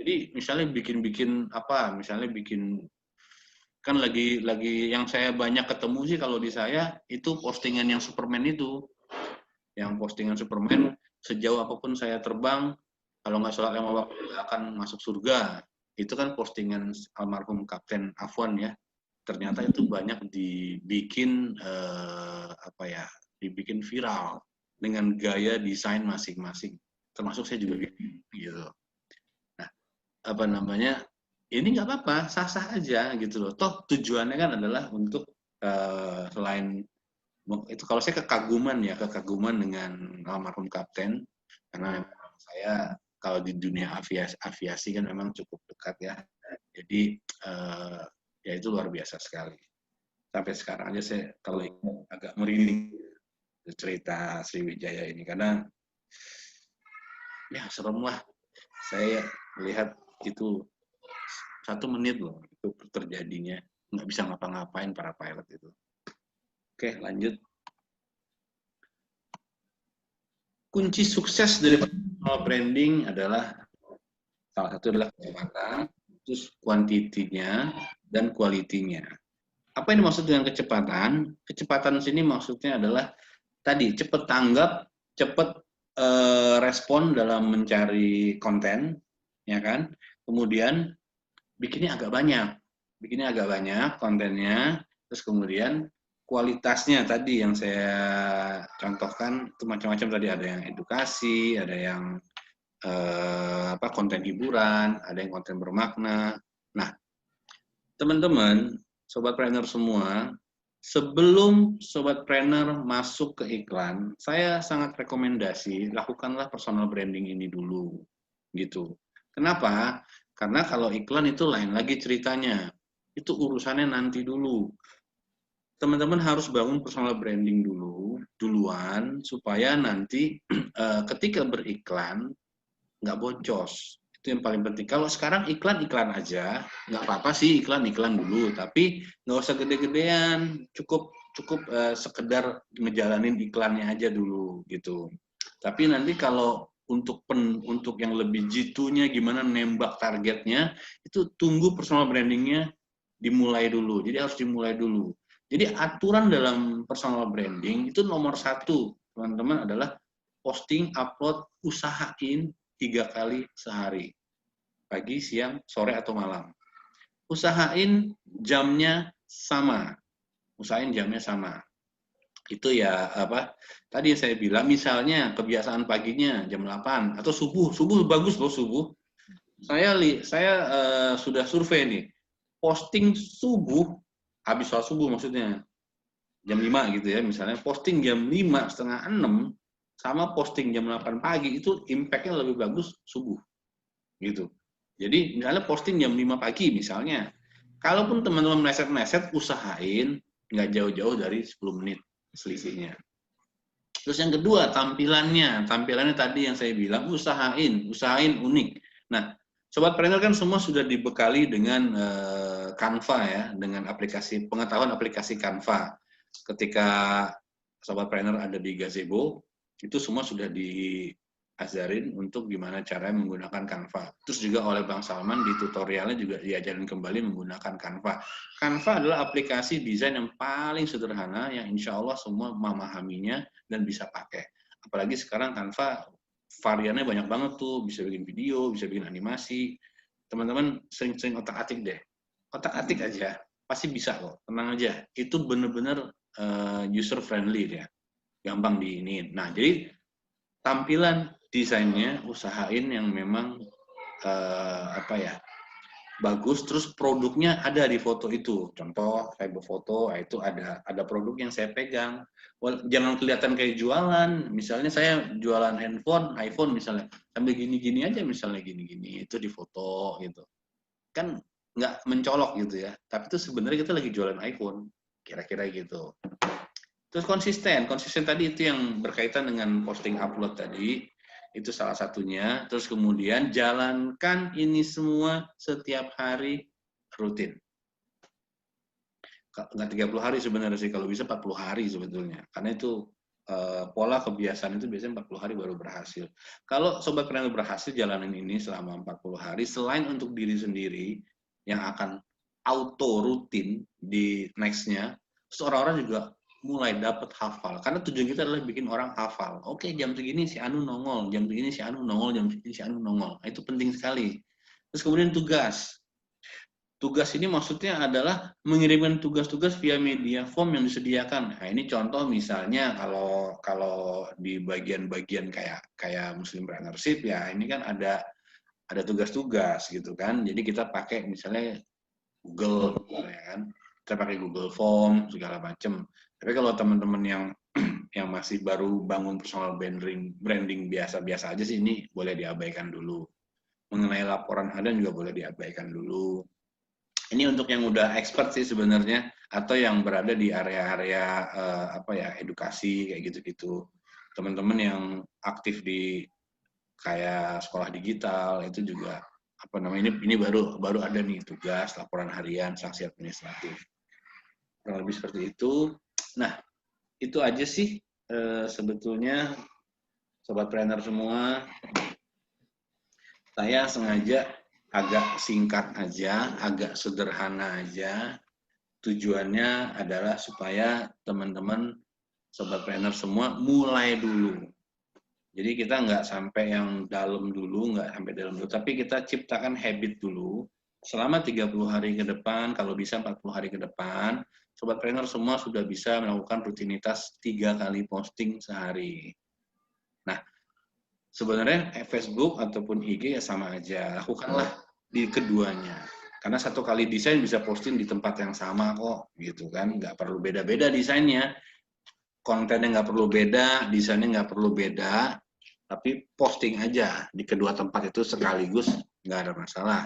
Jadi misalnya bikin apa, misalnya bikin kan lagi yang saya banyak ketemu sih kalau di saya itu postingan yang Superman itu, yang postingan Superman sejauh apapun saya terbang, kalau nggak sholat 5 waktu akan masuk surga. Itu kan postingan almarhum Kapten Afwan ya. Ternyata itu banyak dibikin dibikin viral dengan gaya desain masing-masing. Termasuk saya juga bikin gitu. Nah, apa namanya? Ini nggak apa-apa, sah-sah aja gitu loh. Toh tujuannya kan adalah untuk selain itu kalau saya kekaguman dengan almarhum Kapten karena saya kalau di dunia aviasi kan memang cukup dekat ya. Jadi ya itu luar biasa sekali. Sampai sekarang aja saya kalau agak merinding cerita Sriwijaya ini karena ya serem lah. Saya melihat itu 1 menit loh itu terjadinya, nggak bisa ngapa-ngapain para pilot itu. Oke, lanjut. Kunci sukses dari personal branding adalah salah satu adalah kecepatan, terus kuantitinya, dan kualitinya. Apa yang dimaksud dengan kecepatan? Kecepatan sini maksudnya adalah tadi cepat tanggap, cepat respon dalam mencari konten, ya kan? Kemudian bikinnya agak banyak kontennya, terus kemudian kualitasnya tadi yang saya contohkan itu macam-macam tadi, ada yang edukasi, ada yang konten hiburan, ada yang konten bermakna. Nah, teman-teman, sobat trainer semua, sebelum sobat trainer masuk ke iklan, saya sangat rekomendasi lakukanlah personal branding ini dulu, gitu. Kenapa? Karena kalau iklan itu lain lagi ceritanya. Itu urusannya nanti dulu. Teman-teman harus bangun personal branding duluan, supaya nanti ketika beriklan, nggak boncos. Itu yang paling penting. Kalau sekarang iklan aja, nggak apa-apa sih iklan dulu, tapi nggak usah gede-gedean, cukup sekedar ngejalanin iklannya aja dulu gitu. Tapi nanti kalau untuk yang lebih jitunya gimana nembak targetnya, itu tunggu personal brandingnya dimulai dulu. Jadi harus dimulai dulu. Jadi aturan dalam personal branding itu nomor 1, teman-teman, adalah posting, upload, usahain 3 kali sehari. Pagi, siang, sore, atau malam. Usahain jamnya sama. Itu ya tadi yang saya bilang, misalnya kebiasaan paginya jam 8 atau subuh bagus loh subuh. Saya sudah survei nih. Posting subuh, habis sholat subuh maksudnya, jam 5 gitu ya, misalnya posting jam 5, setengah 6, sama posting jam 8 pagi, itu impact-nya lebih bagus subuh. Gitu. Jadi misalnya posting jam 5 pagi misalnya, kalaupun teman-teman meleset-meleset, usahain nggak jauh-jauh dari 10 menit selisihnya. Terus yang kedua, tampilannya tadi yang saya bilang, usahain unik. Nah, sobat trainer kan semua sudah dibekali dengan Canva ya, dengan pengetahuan aplikasi Canva. Ketika sobat trainer ada di Gazebo, itu semua sudah diajarin untuk gimana cara menggunakan Canva. Terus juga oleh Bang Salman di tutorialnya juga diajarin kembali menggunakan Canva. Canva adalah aplikasi desain yang paling sederhana yang insya Allah semua memahaminya dan bisa pakai. Apalagi sekarang Canva variannya banyak banget tuh, bisa bikin video, bisa bikin animasi. Teman-teman sering-sering otak-atik deh. Otak-atik aja, pasti bisa kok, tenang aja. Itu benar-benar user friendly ya, gampang diinin. Nah, jadi tampilan desainnya usahain yang memang bagus, terus produknya ada di foto itu. Contoh saya berfoto, itu ada produk yang saya pegang. Jangan kelihatan kayak jualan. Misalnya saya jualan handphone, iPhone misalnya, sambil gini-gini aja misalnya gini-gini, itu di foto gitu. Kan nggak mencolok gitu ya. Tapi itu sebenarnya kita lagi jualan iPhone, kira-kira gitu. Terus konsisten tadi itu yang berkaitan dengan posting upload tadi. Itu salah satunya. Terus kemudian jalankan ini semua setiap hari rutin. Nggak 30 hari sebenarnya sih, kalau bisa 40 hari sebetulnya. Karena itu pola kebiasaan itu biasanya 40 hari baru berhasil. Kalau sobat trainer berhasil jalanin ini selama 40 hari, selain untuk diri sendiri yang akan auto rutin di next-nya, terus orang-orang juga mulai dapat hafal. Karena tujuan kita adalah bikin orang hafal. Oke, jam segini si Anu nongol, jam segini si Anu nongol, jam segini si Anu nongol. Nah, itu penting sekali. Terus kemudian tugas. Tugas ini maksudnya adalah mengirimkan tugas-tugas via media form yang disediakan. Nah, ini contoh misalnya kalau di bagian-bagian kayak Muslim Partnership ya, ini kan ada tugas-tugas gitu kan. Jadi kita pakai misalnya Google ya kan. Kita pakai Google Form segala macam. Tapi kalau teman-teman yang masih baru bangun personal branding biasa-biasa aja sih, ini boleh diabaikan dulu. Mengenai laporan harian juga boleh diabaikan dulu. Ini untuk yang udah expert sih sebenarnya, atau yang berada di area-area edukasi kayak gitu-gitu. Teman-teman yang aktif di kayak sekolah digital itu juga ini baru ada nih tugas laporan harian, sanksi administratif. Kurang lebih seperti itu. Nah, itu aja sih sebetulnya sobat trainer semua. Saya sengaja agak singkat aja, agak sederhana aja. Tujuannya adalah supaya teman-teman sobat planner semua mulai dulu. Jadi kita nggak sampai yang dalam dulu, nggak sampai dalam dulu, tapi kita ciptakan habit dulu. Selama 30 hari ke depan, kalau bisa 40 hari ke depan, sobat planner semua sudah bisa melakukan rutinitas 3 kali posting sehari. Nah, sebenarnya Facebook ataupun IG ya sama aja, lakukanlah di keduanya. Karena satu kali desain bisa posting di tempat yang sama kok, gitu kan. Nggak perlu beda-beda desainnya, kontennya nggak perlu beda, desainnya nggak perlu beda, tapi posting aja di kedua tempat itu sekaligus, nggak ada masalah.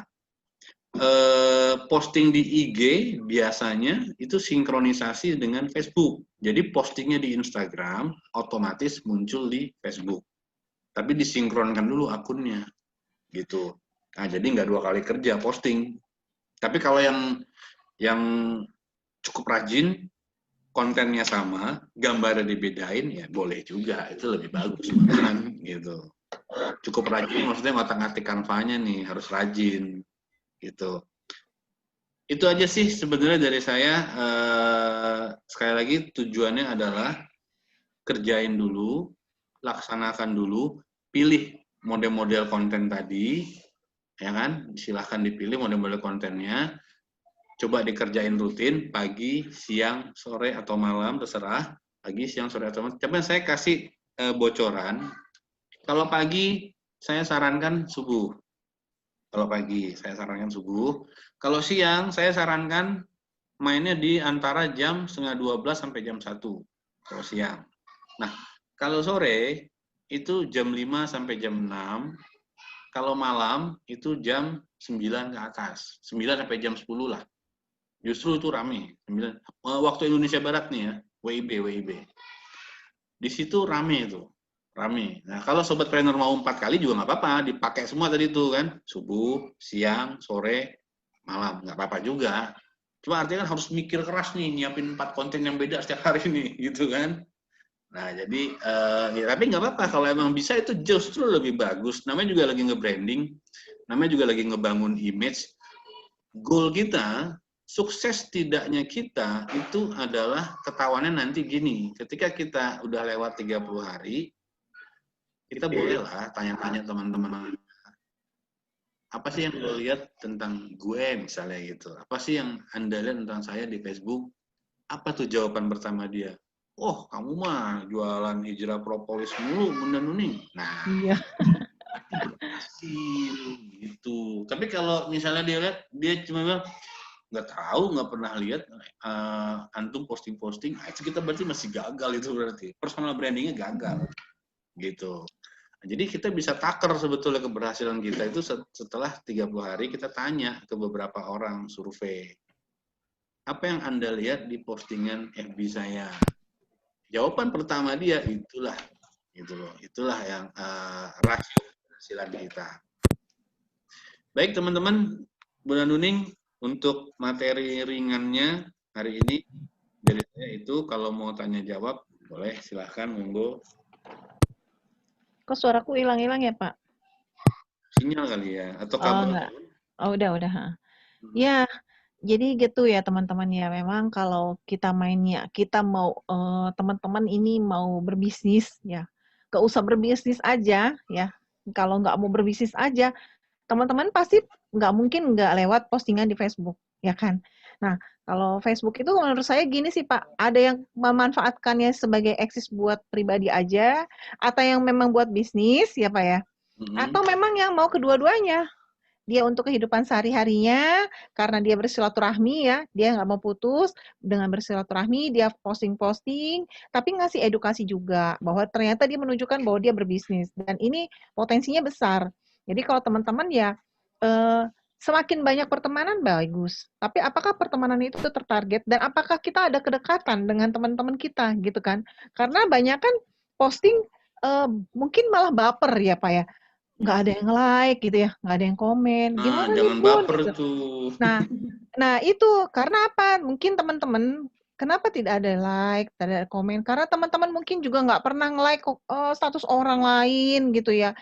Posting di IG biasanya itu sinkronisasi dengan Facebook. Jadi postingnya di Instagram otomatis muncul di Facebook. Tapi disinkronkan dulu akunnya, gitu. Nah, jadi nggak 2 kali kerja posting. Tapi kalau yang cukup rajin, kontennya sama, gambarnya dibedain, ya boleh juga. Itu lebih bagus, kan, gitu. Cukup rajin, maksudnya ngotak-ngatik kanvanya nih, harus rajin, gitu. Itu aja sih sebenarnya dari saya. Sekali lagi, tujuannya adalah kerjain dulu, laksanakan dulu, pilih model-model konten tadi, ya kan? Silahkan dipilih model-model kontennya, coba dikerjain rutin, pagi, siang, sore, atau malam, terserah. Pagi, siang, sore, atau malam. Coba saya kasih bocoran. Kalau pagi, saya sarankan subuh. Kalau pagi, saya sarankan subuh. Kalau siang, saya sarankan mainnya di antara jam setengah 12 sampai jam 1. Kalau siang. Nah, kalau sore, itu jam 5 sampai jam 6. Kalau malam, itu jam 9 ke atas. 9 sampai jam 10 lah. Justru itu rame. 9. Waktu Indonesia Barat nih ya, WIB. Di situ rame itu. Rame. Nah, kalau sobat trainer mau 4 kali juga nggak apa-apa, dipakai semua tadi itu kan. Subuh, siang, sore, malam. Nggak apa-apa juga. Cuma artinya kan harus mikir keras nih, nyiapin 4 konten yang beda setiap hari nih, gitu kan. Nah, jadi, ya, tapi nggak apa-apa. Kalau emang bisa itu justru lebih bagus. Namanya juga lagi nge-branding, namanya juga lagi ngebangun image. Goal kita, sukses tidaknya kita, itu adalah ketahuannya nanti gini. Ketika kita udah lewat 30 hari, kita bolehlah tanya-tanya teman-teman, apa sih yang lo lihat tentang gue misalnya gitu. Apa sih yang Anda lihat tentang saya di Facebook? Apa tuh jawaban pertama dia? Oh, kamu mah jualan hijrah propolis mulu, nuning. Nah, Iya. berhasil gitu. Tapi kalau misalnya dia lihat, dia cuma bilang, nggak tahu, nggak pernah lihat antum posting-posting, itu kita berarti masih gagal itu berarti. Personal brandingnya gagal gitu. Jadi kita bisa takar sebetulnya keberhasilan kita itu setelah 30 hari kita tanya ke beberapa orang survei. Apa yang Anda lihat di postingan FB saya? Jawaban pertama dia itulah gitu loh. Itulah yang rasio keberhasilan kita. Baik teman-teman, Bunda Nuning, untuk materi ringannya hari ini dari saya itu, kalau mau tanya jawab boleh, silahkan monggo. Kok suaraku hilang-hilang ya, Pak? Sinyal kali ya, atau Oh, kabel? enggak. Oh, udah. Ya, jadi gitu ya teman-teman ya. Memang kalau kita mainnya, kita mau teman-teman ini mau berbisnis ya, gak usah berbisnis aja ya. Kalau nggak mau berbisnis aja, teman-teman pasti nggak mungkin nggak lewat postingan di Facebook, ya kan? Nah, kalau Facebook itu menurut saya gini sih Pak, ada yang memanfaatkannya sebagai eksis buat pribadi aja, atau yang memang buat bisnis ya Pak ya, atau memang yang mau kedua-duanya. Dia untuk kehidupan sehari-harinya, karena dia bersilaturahmi ya, dia nggak mau putus, dengan bersilaturahmi, dia posting-posting, tapi ngasih edukasi juga, bahwa ternyata dia menunjukkan bahwa dia berbisnis, dan ini potensinya besar. Jadi kalau teman-teman ya, semakin banyak pertemanan bagus, tapi apakah pertemanan itu tertarget, dan apakah kita ada kedekatan dengan teman-teman kita, gitu kan. Karena banyak kan posting, mungkin malah baper ya Pak ya, nggak ada yang like gitu ya, nggak ada yang komen, Nah, gimana nih jangan Bun baper gitu. tuh. Nah, nah itu karena apa? Mungkin teman-teman Kenapa tidak ada like, tidak ada komen? Karena teman-teman mungkin juga nggak pernah nge-like status orang lain gitu ya.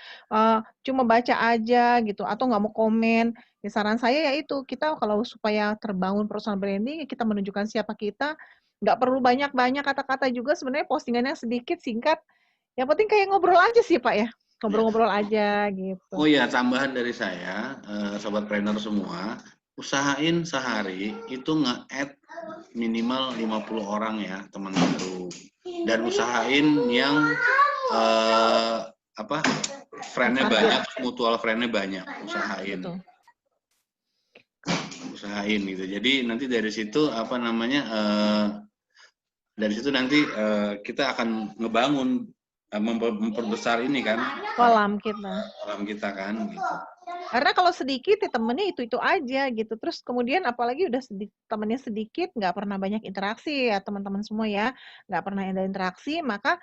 Cuma baca aja gitu atau nggak mau komen. Ya, saran saya yaitu kita kalau supaya terbangun personal branding, ya kita menunjukkan siapa kita. Nggak perlu banyak-banyak kata-kata juga, sebenarnya postingannya sedikit, singkat. Yang penting kayak ngobrol aja sih Pak ya. Ya. Ngobrol-ngobrol aja gitu. Oh ya, tambahan dari saya, sobat trainer semua, usahain sehari itu nge-add minimal 50 orang ya, teman baru. Dan usahain yang friend-nya banyak, mutual friend-nya banyak, usahain. Betul. Usahain gitu. Jadi nanti dari situ dari situ nanti kita akan ngebangun memperbesar ini kan Kolam kita kan gitu. Karena kalau sedikit ya temennya itu aja gitu. Terus kemudian apalagi udah temennya sedikit, nggak pernah banyak interaksi ya teman-teman semua ya, nggak pernah ada interaksi, maka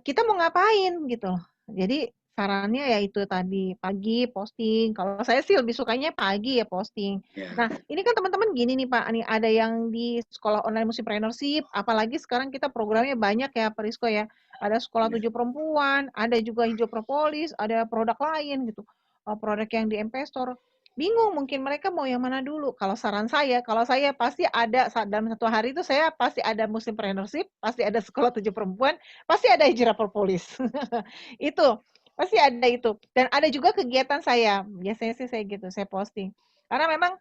kita mau ngapain gitu loh. Jadi sarannya ya itu tadi pagi posting. Kalau saya sih lebih sukanya pagi ya posting. Ya. Nah ini kan teman-teman gini nih Pak, nih ada yang di sekolah online musicpreneurship, apalagi sekarang kita programnya banyak ya Pak Rizko ya. Ada sekolah 7 perempuan, ada juga hijau propolis, ada produk lain gitu. Produk yang di M-Store. Bingung mungkin mereka mau yang mana dulu. Kalau saran saya, kalau saya pasti ada dalam satu hari itu saya pasti ada muslimpreneurship, pasti ada sekolah 7 perempuan, pasti ada hijrah propolis. Itu pasti ada itu. Dan ada juga kegiatan saya. Biasanya sih saya gitu, saya posting. Karena memang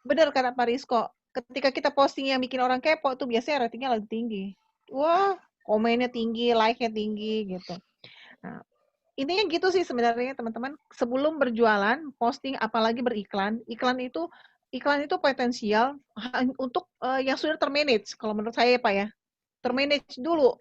benar kata Pak Rizko, ketika kita posting yang bikin orang kepo tuh biasanya ratingnya lebih tinggi. Wah, komennya tinggi, like-nya tinggi gitu. Nah, intinya gitu sih sebenarnya teman-teman. Sebelum berjualan, posting apalagi beriklan, iklan itu potensial untuk yang sudah termanage. Kalau menurut saya Pak ya, termanage dulu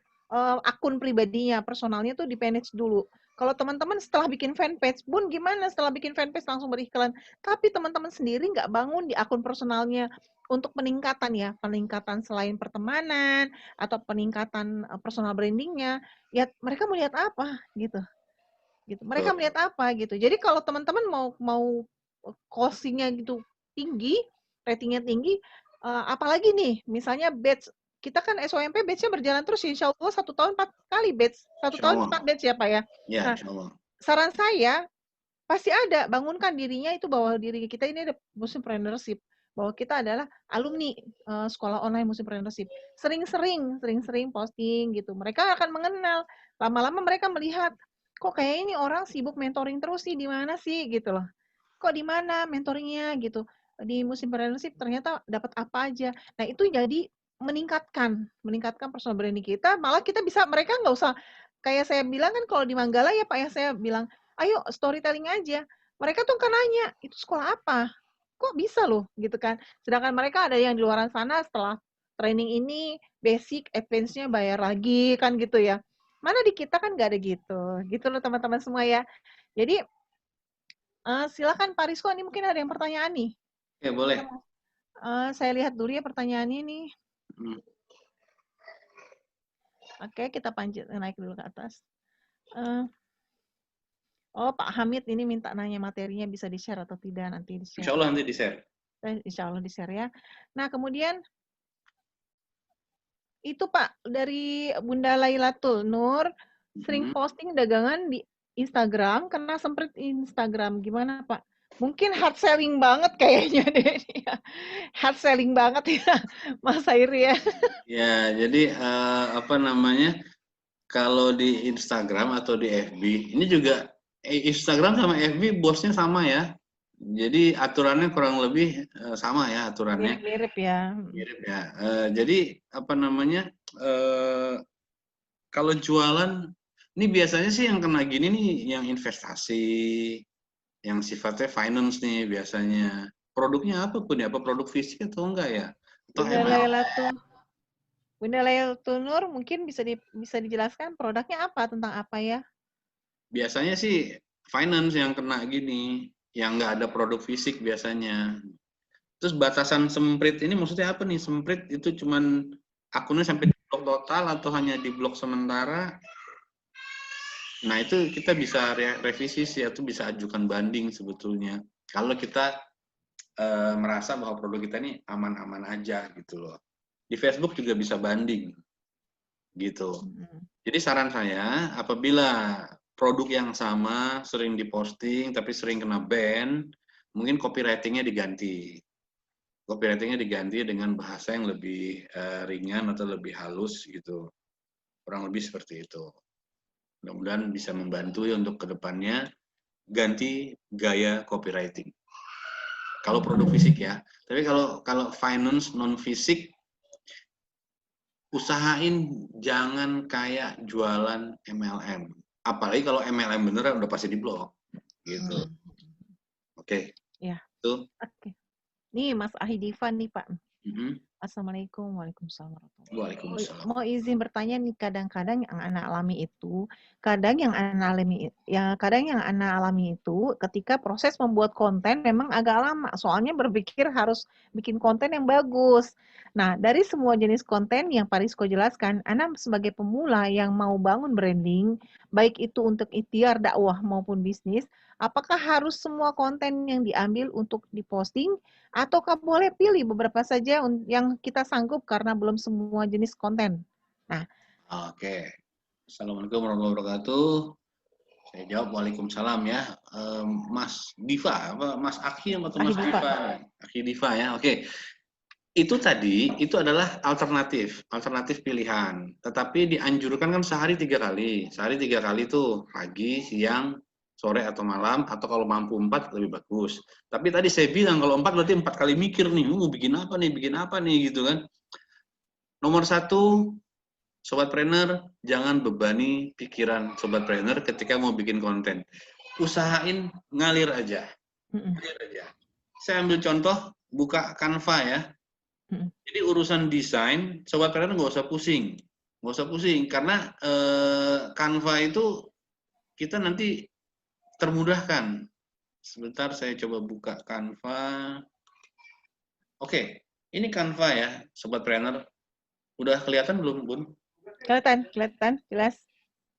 akun pribadinya, personalnya tuh di-manage dulu. Kalau teman-teman setelah bikin fanpage pun gimana? Setelah bikin fanpage langsung beriklan. Tapi teman-teman sendiri nggak bangun di akun personalnya untuk peningkatan ya, peningkatan selain pertemanan atau peningkatan personal brandingnya. Ya mereka melihat apa gitu. Mereka melihat apa gitu. Jadi kalau teman-teman mau costing-nya gitu tinggi, ratingnya tinggi, apalagi nih misalnya batch kita kan SOMP batch-nya berjalan terus insya Allah 1 tahun 4 kali batch. 1 tahun 4 batch ya Pak ya. Ya, Nah, insya Allah. saran saya pasti ada, bangunkan dirinya itu bahwa diri kita ini ada muslimpreneurship, bahwa kita adalah alumni sekolah online muslimpreneurship. Sering-sering posting gitu. Mereka akan mengenal, lama-lama mereka melihat kok kayak ini orang sibuk mentoring terus sih, di mana sih gitu loh. Kok di mana mentoringnya gitu. Di muslimpreneurship ternyata dapat apa aja. Nah, itu jadi meningkatkan personal branding kita, malah kita bisa mereka nggak usah kayak saya bilang kan kalau di Manggala ya Pak ya saya bilang ayo storytelling aja. Mereka tuh kan nanya, itu sekolah apa? Kok bisa loh gitu kan. Sedangkan mereka ada yang di luar sana setelah training ini basic, advance-nya bayar lagi kan gitu ya. Mana di kita kan nggak ada gitu. Gitu loh teman-teman semua ya. Jadi silakan Pak Rizko, ini mungkin ada yang pertanyaan nih. Ya, boleh. Saya lihat dulu ya pertanyaannya nih. Oke, kita naik dulu ke atas. Pak Hamid ini minta nanya materinya bisa di-share atau tidak nanti di-share. Insya Allah nanti di-share. Insya Allah di-share ya. Nah, kemudian itu Pak, dari Bunda Lailatul Nur, sering posting dagangan di Instagram, kena semprit Instagram. Gimana Pak? Mungkin hard selling banget kayaknya deh. Hard selling banget ya, Mas Hairi ya. Ya, jadi kalau di Instagram atau di FB, ini juga Instagram sama FB bosnya sama ya. Jadi aturannya kurang lebih sama ya aturannya. Mirip-mirip ya. Mirip ya. Jadi kalau jualan, ini biasanya sih yang kena gini nih, yang investasi, yang sifatnya finance nih biasanya. Produknya apa pun ya? Apa produk fisik atau enggak ya? Atau Bunda Lailatul Nur mungkin bisa dijelaskan produknya apa, tentang apa ya? biasanya sih finance yang kena gini, yang nggak ada produk fisik biasanya. Terus batasan semprit ini maksudnya apa nih? Semprit itu cuman akunnya sampai di-blok total atau hanya di-blok sementara? Nah, itu kita bisa revisi sih, atau bisa ajukan banding sebetulnya. Kalau kita merasa bahwa produk kita ini aman-aman aja gitu loh. di Facebook juga bisa banding, gitu. Jadi saran saya, apabila produk yang sama sering diposting tapi sering kena ban, mungkin copywriting-nya diganti. Copywriting-nya diganti dengan bahasa yang lebih ringan atau lebih halus gitu. Kurang lebih seperti itu. Mudah-mudahan bisa membantu ya untuk kedepannya ganti gaya copywriting. Kalau produk fisik ya. Tapi kalau finance non fisik, usahain jangan kayak jualan MLM. Apalagi kalau MLM beneran udah pasti diblok. Gitu. Oke. Ya. Tuh. Oke. Nih Mas Ahidiva nih Pak. Mm-hmm. Assalamualaikum, waalaikumsalam warahmatullahi wabarakatuh. Waalaikumsalam. Mau izin bertanya nih, kadang-kadang yang anak alami itu, kadang yang anak alami itu, ketika proses membuat konten memang agak lama. Soalnya berpikir harus bikin konten yang bagus. Nah, dari semua jenis konten yang Pak Rizko jelaskan, anak sebagai pemula yang mau bangun branding, baik itu untuk ikhtiar dakwah maupun bisnis, apakah harus semua konten yang diambil untuk diposting? Ataukah boleh pilih beberapa saja yang kita sanggup karena belum semua jenis konten? Nah, Oke. Assalamualaikum warahmatullahi wabarakatuh. Saya jawab waalaikumsalam ya. Mas Diva, apa Mas Aki atau Mas Diva? Aki Diva ya. Oke. Itu tadi, itu adalah alternatif pilihan. Tetapi dianjurkan kan sehari 3 kali. Sehari 3 kali tuh, pagi, siang, sore atau malam, atau kalau mampu 4 lebih bagus. Tapi tadi saya bilang kalau 4 berarti 4 kali mikir nih, bikin apa nih gitu kan. Nomor 1, Sobat Trainer, jangan bebani pikiran Sobat Trainer ketika mau bikin konten. Usahain ngalir aja. Ngalir aja. Saya ambil contoh, buka Canva ya. Jadi urusan desain, Sobat Trainer nggak usah pusing. Nggak usah pusing, karena Canva itu kita nanti termudahkan. Sebentar saya coba buka Canva. Oke, ini Canva ya, Sobat Trainer. Udah kelihatan belum, Bun? Kelihatan, jelas.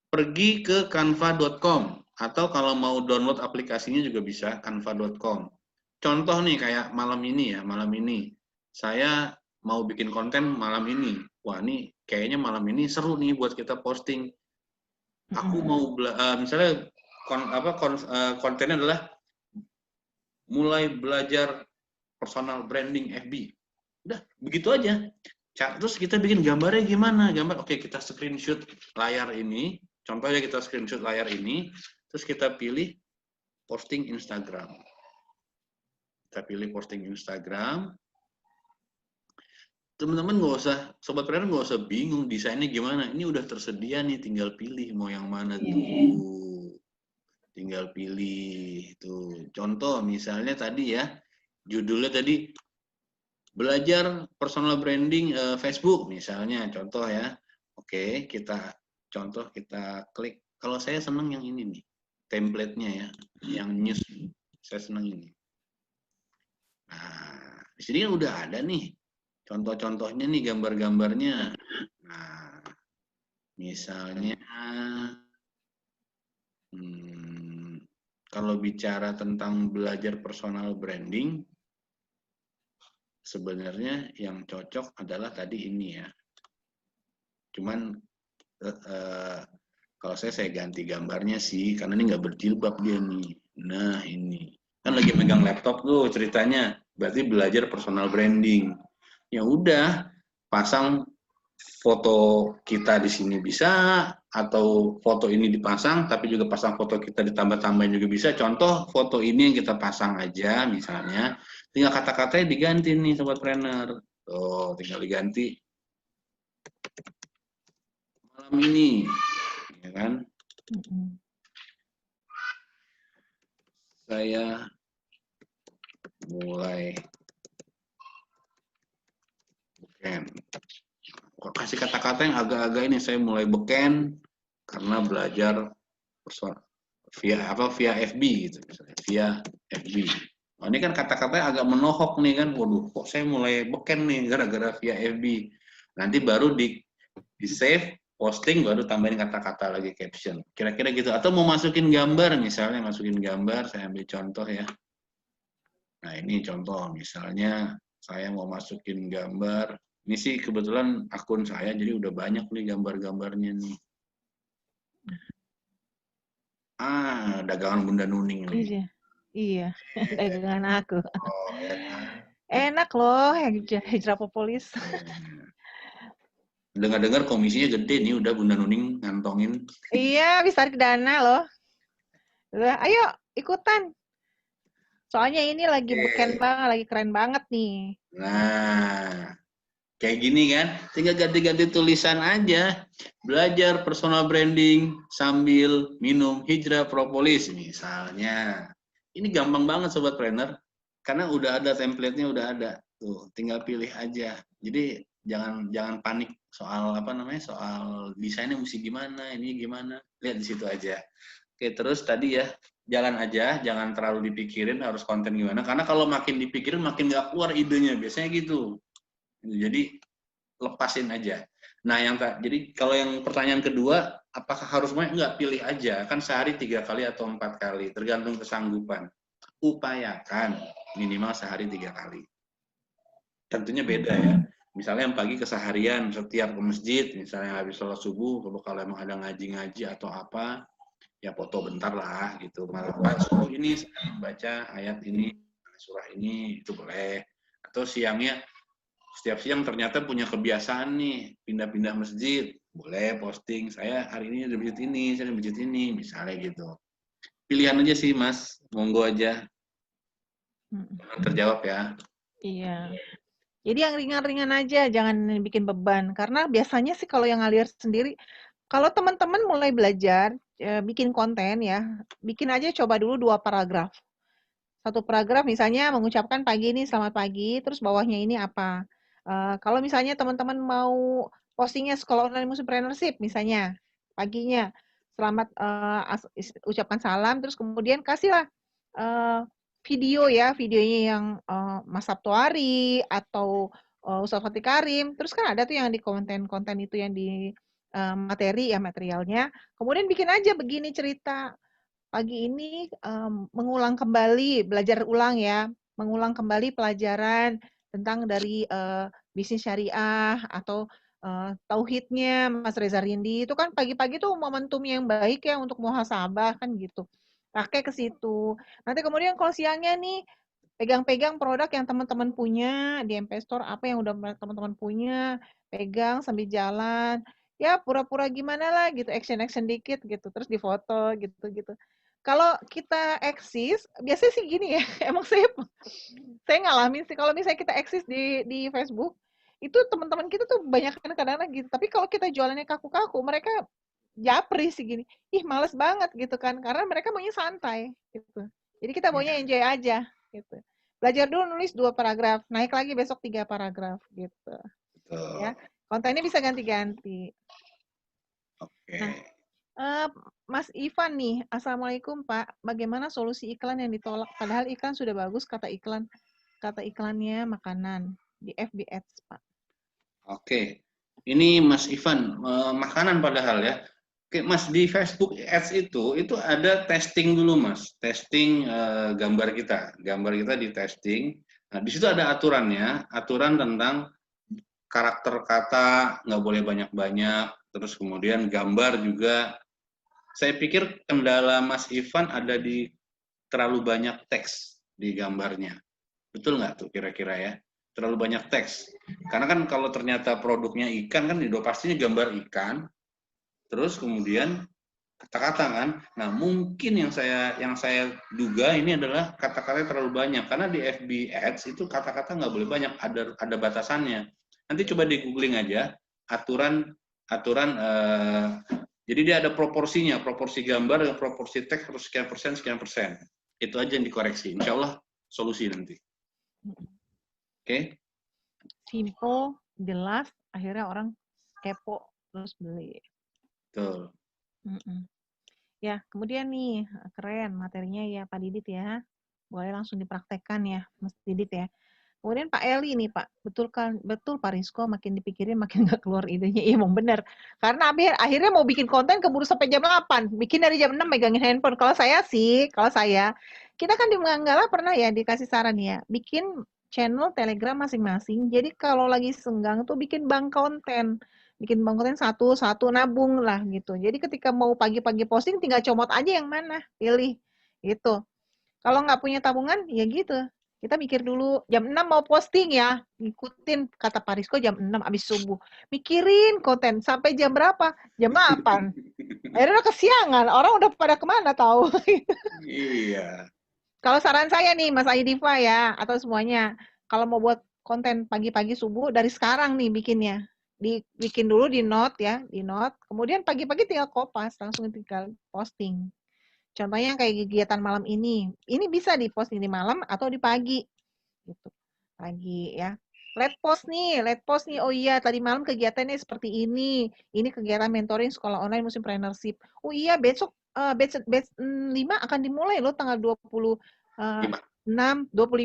Pergi ke canva.com, atau kalau mau download aplikasinya juga bisa, canva.com. Contoh nih kayak malam ini, saya mau bikin konten malam ini. Wah, ini kayaknya malam ini seru nih buat kita posting. Aku mau misalnya kontennya adalah mulai belajar personal branding FB. Udah, begitu aja. Terus kita bikin gambarnya gimana? Oke, kita screenshot layar ini. Contohnya kita screenshot layar ini, terus kita pilih posting Instagram. Kita pilih posting Instagram. Teman-teman nggak usah, Sobat Trainer nggak usah bingung desainnya gimana. Ini udah tersedia nih, tinggal pilih mau yang mana tuh. Tinggal pilih tuh. Contoh misalnya tadi ya, judulnya tadi belajar personal branding Facebook misalnya, contoh ya. Oke, kita klik. Kalau saya senang yang ini nih, template-nya ya, yang news. Saya senang ini. Nah, di sini kan udah ada nih contoh-contohnya nih, gambar-gambarnya. Nah, misalnya kalau bicara tentang belajar personal branding, sebenarnya yang cocok adalah tadi ini ya. Cuman kalau saya ganti gambarnya sih, karena ini nggak berjilbab dia nih. Nah ini, kan lagi megang laptop tuh ceritanya, berarti belajar personal branding. Ya udah, pasang foto kita di sini bisa, atau foto ini dipasang, tapi juga pasang foto kita ditambah-tambahin juga bisa. Contoh foto ini yang kita pasang aja, misalnya, tinggal kata-katanya diganti nih Sobat Trainer. Tuh, tinggal diganti. Malam ini, ya kan? Saya mulai beken. Kasih kata-kata yang agak-agak ini, saya mulai beken karena belajar via FB gitu, misalnya via FB. Nah, ini kan kata-katanya agak menohok nih kan, waduh kok saya mulai beken nih gara-gara via FB. Nanti baru di save, posting, baru tambahin kata-kata lagi caption. Kira-kira gitu. Atau mau masukin gambar, misalnya masukin gambar, saya ambil contoh ya. Nah ini contoh, misalnya saya mau masukin gambar Ini sih kebetulan akun saya, jadi udah banyak nih gambar-gambarnya nih. Dagangan Bunda Nuning nih. Iya, iya, dagangan aku. Oh, ya kan. Enak loh yang hijrah populis. Dengar-dengar komisinya gede nih, udah Bunda Nuning ngantongin. Iya, bisa tarik dana loh. Ayo ikutan. Soalnya ini lagi beken Oke. banget, lagi keren banget nih. Nah, kayak gini kan, tinggal ganti-ganti tulisan aja. Belajar personal branding sambil minum hijrah propolis misalnya. Ini gampang banget Sobat Planner, karena udah ada template-nya, udah ada. Tuh, tinggal pilih aja. Jadi jangan panik soal apa namanya, soal desainnya mesti gimana, ini gimana. Lihat di situ aja. Oke, terus tadi ya, jalan aja, jangan terlalu dipikirin harus konten gimana. Karena kalau makin dipikirin makin nggak keluar idenya, biasanya gitu. Jadi lepasin aja. Nah, jadi kalau yang pertanyaan kedua, apakah harus banyak? Enggak, pilih aja. Kan sehari 3 kali atau 4 kali, tergantung kesanggupan. Upayakan minimal sehari 3 kali. Tentunya beda ya. Misalnya yang pagi keseharian, setiap ke masjid, misalnya habis sholat subuh, kalau emang ada ngaji-ngaji atau apa, ya foto bentar lah gitu. Malah subuh ini saya baca ayat ini, surah ini, itu boleh. Atau siangnya setiap siang ternyata punya kebiasaan nih pindah-pindah masjid, boleh posting saya hari ini di masjid ini, saya di masjid ini, misalnya gitu. Pilihan aja sih Mas, monggo aja. Terjawab ya. Iya. Jadi yang ringan-ringan aja, jangan bikin beban. Karena biasanya sih kalau yang ngalir sendiri, kalau teman-teman mulai belajar bikin konten ya, bikin aja coba dulu 2 paragraf. Satu paragraf misalnya mengucapkan pagi ini selamat pagi, terus bawahnya ini apa. Kalau misalnya teman-teman mau postingnya sekolah online entrepreneurship misalnya, paginya selamat ucapkan salam, terus kemudian kasihlah video ya, videonya yang Mas Sabto Ari atau Ustadz Fatih Karim, terus kan ada tuh yang di konten-konten itu yang di materi ya materialnya. Kemudian bikin aja begini cerita. Pagi ini mengulang kembali, belajar ulang ya, mengulang kembali pelajaran tentang dari bisnis syariah atau tauhidnya Mas Reza Rindi. Itu kan pagi-pagi tuh momentum yang baik ya untuk muhasabah kan gitu. Pakai ke situ. Nanti kemudian kalau siangnya nih pegang-pegang produk yang teman-teman punya di MP Store, apa yang udah teman-teman punya, pegang sambil jalan. Ya pura-pura gimana lah gitu, action-action dikit gitu, terus difoto gitu-gitu. Kalau kita eksis, biasanya sih gini ya, emang saya ngalamin sih kalau misalnya kita eksis di Facebook, itu teman-teman kita tuh banyak kan kadang-kadang gitu. Tapi kalau kita jualannya kaku-kaku, mereka japri sih gini, ih males banget gitu kan, karena mereka maunya santai gitu. Jadi kita maunya enjoy aja gitu. Belajar dulu nulis 2 paragraf, naik lagi besok 3 paragraf gitu. Ya. Betul. Kontennya bisa ganti-ganti. Nah, Oke. Mas Ivan nih, Assalamualaikum Pak. Bagaimana solusi iklan yang ditolak? Padahal iklan sudah bagus, kata iklannya makanan di FB Ads Pak. Oke. Ini Mas Ivan, makanan padahal ya. Oke, Mas, di Facebook Ads itu ada testing dulu, Mas. Testing gambar kita. Gambar kita di testing. Nah, di situ ada aturannya, aturan tentang karakter kata nggak boleh banyak-banyak, terus kemudian gambar juga. Saya pikir kendala Mas Ivan ada di terlalu banyak teks di gambarnya. Betul nggak tuh kira-kira ya? Terlalu banyak teks. Karena kan kalau ternyata produknya ikan kan udah pastinya gambar ikan, terus kemudian kata-kata kan. Nah, mungkin yang saya duga ini adalah kata-kata terlalu banyak karena di FB Ads itu kata-kata nggak boleh banyak, ada batasannya. Nanti coba di googling aja aturan aturan jadi dia ada proporsinya, proporsi gambar dan proporsi teks harus sekian persen sekian persen. Itu aja yang dikoreksi. Insya Allah solusi nanti. Oke? Simple, jelas, akhirnya orang kepo terus beli. Betul. Ya, kemudian nih, keren materinya ya Pak Didit ya. Boleh langsung dipraktekkan ya, Mas Didit ya. Kemudian Pak Eli nih Pak, betul Pak Rizko makin dipikirin makin nggak keluar idenya. Iya emang bener. Karena akhirnya mau bikin konten keburu sampai jam 8. Bikin dari jam 6 megangin handphone. Kalau saya, kita kan di Manggala pernah ya dikasih saran ya, bikin channel Telegram masing-masing. Jadi kalau lagi senggang tuh bikin bank konten. Bikin bank konten satu-satu nabung lah gitu. Jadi ketika mau pagi-pagi posting tinggal comot aja yang mana, pilih gitu. Kalau nggak punya tabungan ya gitu. Kita mikir dulu jam 6 mau posting ya, ngikutin kata Pak Rizko jam 6 abis subuh. Mikirin konten sampai jam berapa? Jam 8. Akhirnya udah kesiangan, orang udah pada kemana tahu. Iya. Kalau saran saya nih Mas Aidiva ya, atau semuanya, kalau mau buat konten pagi-pagi subuh dari sekarang nih bikinnya. Dibikin dulu di note ya, di note. Kemudian pagi-pagi tinggal kopas, langsung tinggal posting. Contohnya kayak kegiatan malam ini. Ini bisa diposting di malam atau di pagi. Gitu. Pagi ya. Let post nih. Oh iya, tadi malam kegiatannya seperti ini. Ini kegiatan mentoring sekolah online musim entrepreneurship. Oh iya, besok batch 5 akan dimulai loh tanggal 25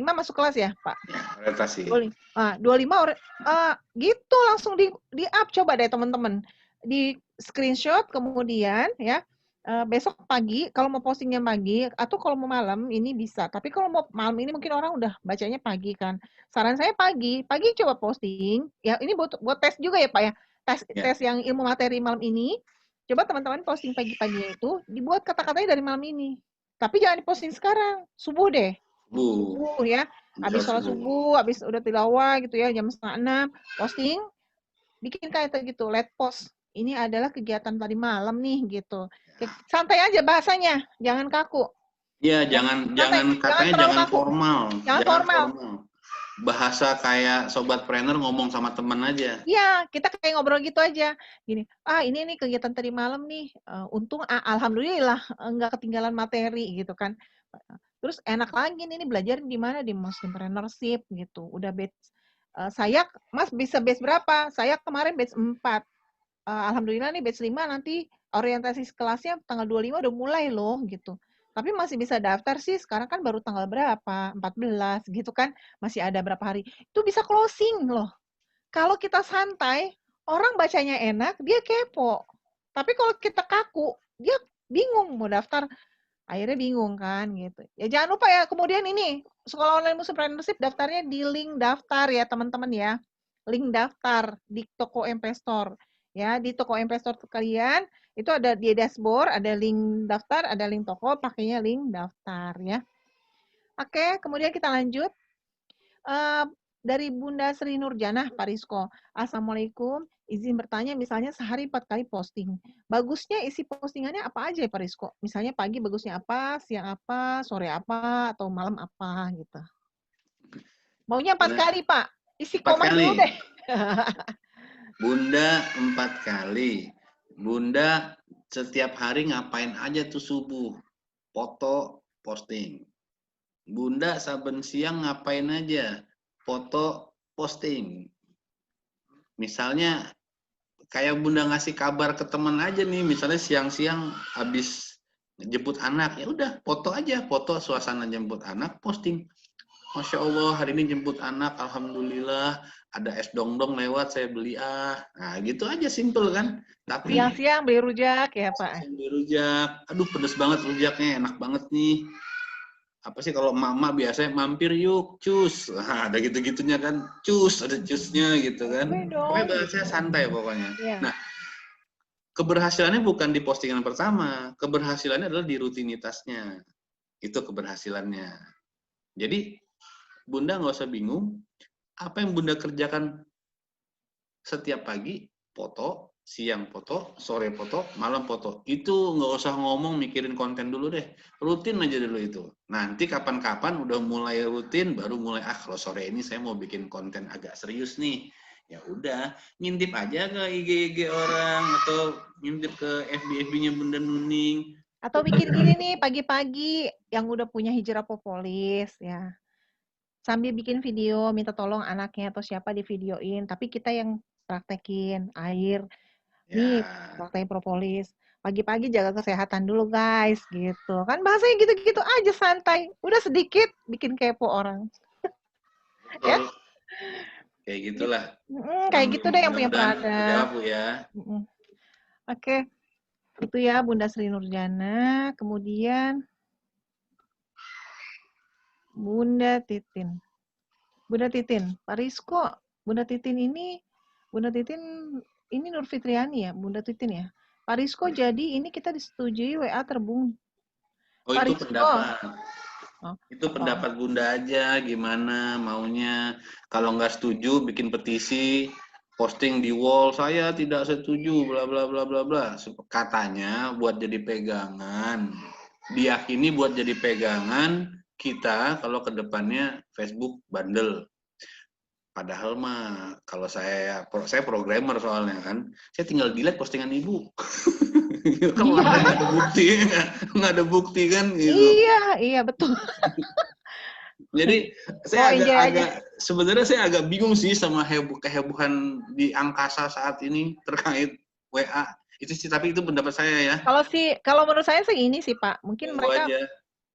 masuk kelas ya, Pak? Ya, orientasi. 25 gitu langsung di up coba deh teman-teman. Di screenshot kemudian ya besok pagi kalau mau postingnya pagi atau kalau mau malam ini bisa. Tapi kalau mau malam ini mungkin orang udah bacanya pagi kan. Saran saya pagi, pagi coba posting. Ya ini buat tes juga ya Pak ya. Tes yang ilmu materi malam ini. Coba teman-teman posting pagi-paginya itu dibuat kata-katanya dari malam ini. Tapi jangan diposting sekarang, subuh deh. Subuh ya. Habis sholat subuh, habis udah tilawah gitu ya, jam 5:30 posting, bikin kayak gitu, let post. Ini adalah kegiatan tadi malam nih gitu. Santai aja bahasanya, jangan kaku. Iya, Ya, santai. katanya Terlalu jangan kaku. formal. Jangan formal. Bahasa kayak sobat trainer ngomong sama teman aja. Iya, kita kayak ngobrol gitu aja. Gini, ini nih kegiatan tadi malam nih. Untung alhamdulillah nggak ketinggalan materi gitu kan. Terus enak lagi nih belajar di mana di entrepreneurship gitu. Udah batch saya Mas bisa batch berapa? Saya kemarin batch 4. Alhamdulillah nih batch 5 nanti orientasi kelasnya tanggal 25 udah mulai loh gitu. Tapi masih bisa daftar sih, sekarang kan baru tanggal berapa? 14 gitu kan. Masih ada berapa hari. Itu bisa closing loh. Kalau kita santai, orang bacanya enak, dia kepo. Tapi kalau kita kaku, dia bingung mau daftar, akhirnya bingung kan gitu. Ya jangan lupa ya, kemudian ini sekolah online musim entrepreneurship daftarnya di link daftar ya teman-teman ya. Link daftar di toko Investor. Ya, di toko Investor kalian itu ada di dashboard, ada link daftar, ada link toko, pakainya link daftar ya. Oke, kemudian kita lanjut. Dari Bunda Sri Nurjanah, Pak Rizko. Assalamualaikum, izin bertanya misalnya sehari 4 kali posting. Bagusnya isi postingannya apa aja ya Pak Rizko? Misalnya pagi bagusnya apa, siang apa, sore apa, atau malam apa gitu. Maunya 4 kali Pak, isi 4 koma kali. dulu deh. Bunda 4 kali. Bunda setiap hari ngapain aja tuh subuh? Foto, posting. Bunda saben siang ngapain aja? Foto, posting. Misalnya kayak Bunda ngasih kabar ke teman aja nih, misalnya siang-siang habis jemput anak, ya udah foto aja, foto suasana jemput anak, posting. Masya Allah, hari ini jemput anak, alhamdulillah, ada es dong-dong lewat, saya beli Nah, gitu aja, simple kan. Tapi Siang-siang beli rujak ya Pak. beli rujak, aduh pedes banget rujaknya, enak banget nih. Apa sih kalau mama biasanya mampir yuk cus, ada gitu-gitunya kan, cus ada cusnya gitu kan, pokoknya bahasanya santai pokoknya. Ya. Nah, keberhasilannya bukan di postingan pertama, keberhasilannya adalah di rutinitasnya, itu keberhasilannya. Jadi Bunda nggak usah bingung, apa yang Bunda kerjakan setiap pagi, foto, siang foto, sore foto, malam foto. Itu nggak usah ngomong mikirin konten dulu deh. Rutin aja dulu itu. Nanti kapan-kapan udah mulai rutin, baru mulai, kalau sore ini saya mau bikin konten agak serius nih. Ya udah, ngintip aja ke IG orang, atau ngintip ke FB-nya Bunda Nuning. Atau bikin gini nih pagi-pagi yang udah punya hijrah propolis ya. Sambil bikin video, minta tolong anaknya atau siapa di videoin, tapi kita yang praktekin air. Nih, praktekin propolis. Pagi-pagi jaga kesehatan dulu guys, gitu. Kan bahasanya gitu-gitu aja santai. Udah sedikit bikin kepo orang. Ya? Kayak gitulah. Kayak gitu deh yang punya Prada. Terjawab Bu ya. Oke. Itu ya Bunda Sri Nurjana. Kemudian Bunda Titin. Bunda Titin, Pak Rizko, Bunda Titin ini Nur Fitriani ya, Bunda Titin ya. Pak Rizko, jadi ini kita disetujui WA terbung. Oh, Pak itu Rizko, pendapat. oh, Itu oh, pendapat Bunda aja, gimana maunya. Kalau nggak setuju, bikin petisi, posting di wall, saya tidak setuju, bla bla bla bla bla. Katanya buat jadi pegangan. Diyakini buat jadi pegangan kita kalau ke depannya Facebook bandel. Padahal mah kalau saya programmer soalnya kan, saya tinggal delete postingan ibu. Kan iya, orang lain nggak ada bukti, nggak ada bukti kan gitu. iya, iya betul. Jadi Mau saya enjoy aja. sebenarnya saya agak bingung sih sama kehebohan di angkasa saat ini terkait WA. Itu sih, tapi itu pendapat saya ya. Kalau menurut saya sih ini sih Pak, mungkin Monggo mereka aja.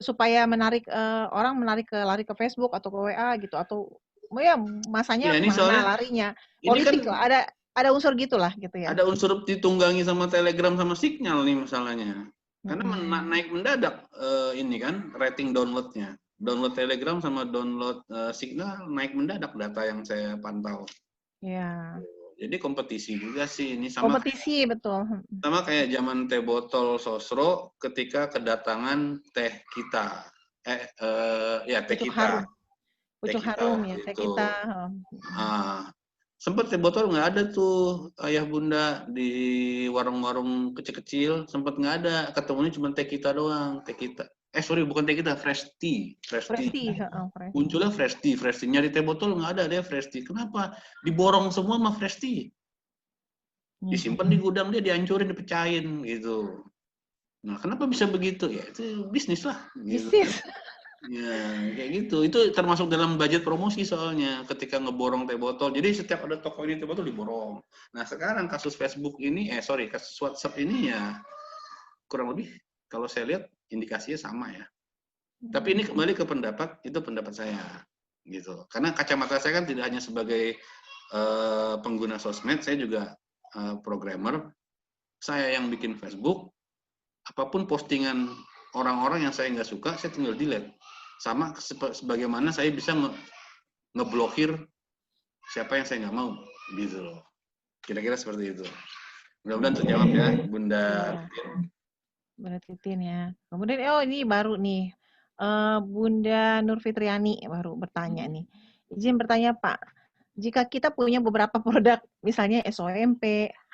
supaya menarik orang lari ke Facebook atau ke WA gitu atau ya masanya Ya ini kemana soalnya larinya ini kan politik lah ada unsur gitulah gitu ya. ada unsur ditunggangi sama Telegram sama Signal nih masalahnya. Karena Mm-mm. naik mendadak ini kan rating downloadnya. Download Telegram sama download Signal naik mendadak data yang saya pantau. Ya, Jadi kompetisi juga sih ini kompetisi betul. sama kayak zaman teh botol sosro ketika kedatangan teh kita. Ya teh Pucuk harum, kita. Teh pucuk kita harum ya waktu kayak itu. kita. Sempet teh botol nggak ada tuh ayah bunda di warung-warung kecil-kecil, sempet nggak ada, ketemunya cuma teh kita doang, teh kita. Sorry, bukan teh kita, fresh tea, fresh tea. Presti, Presti. Munculnya fresh tea nyari teh botol nggak ada deh fresh tea. Kenapa? Diborong semua sama fresh tea. Disimpan di gudang, dia dihancurin, dipecahin gitu. Nah, kenapa bisa begitu? Ya itu bisnis lah, gitu kan. Bisnis. Ya, kayak gitu. Itu termasuk dalam budget promosi soalnya ketika ngeborong teh botol. Jadi setiap ada toko ini teh botol diborong. Nah, sekarang kasus Facebook ini, kasus WhatsApp ini ya kurang lebih kalau saya lihat indikasinya sama ya. Tapi ini kembali ke pendapat, itu pendapat saya gitu. Karena kacamata saya kan tidak hanya sebagai pengguna sosmed, saya juga programmer. Saya yang bikin Facebook, apapun postingan orang-orang yang saya nggak suka, saya tinggal delete. Sama sebagaimana saya bisa ngeblokir siapa yang saya nggak mau, gitu loh. Kira-kira seperti itu. Mudah-mudahan terjawab ya, Bunda. Iya, Bunda Titin ya. Kemudian ini baru nih. Bunda Nur Fitriani baru bertanya nih. Izin bertanya Pak, jika kita punya beberapa produk, misalnya SOMP,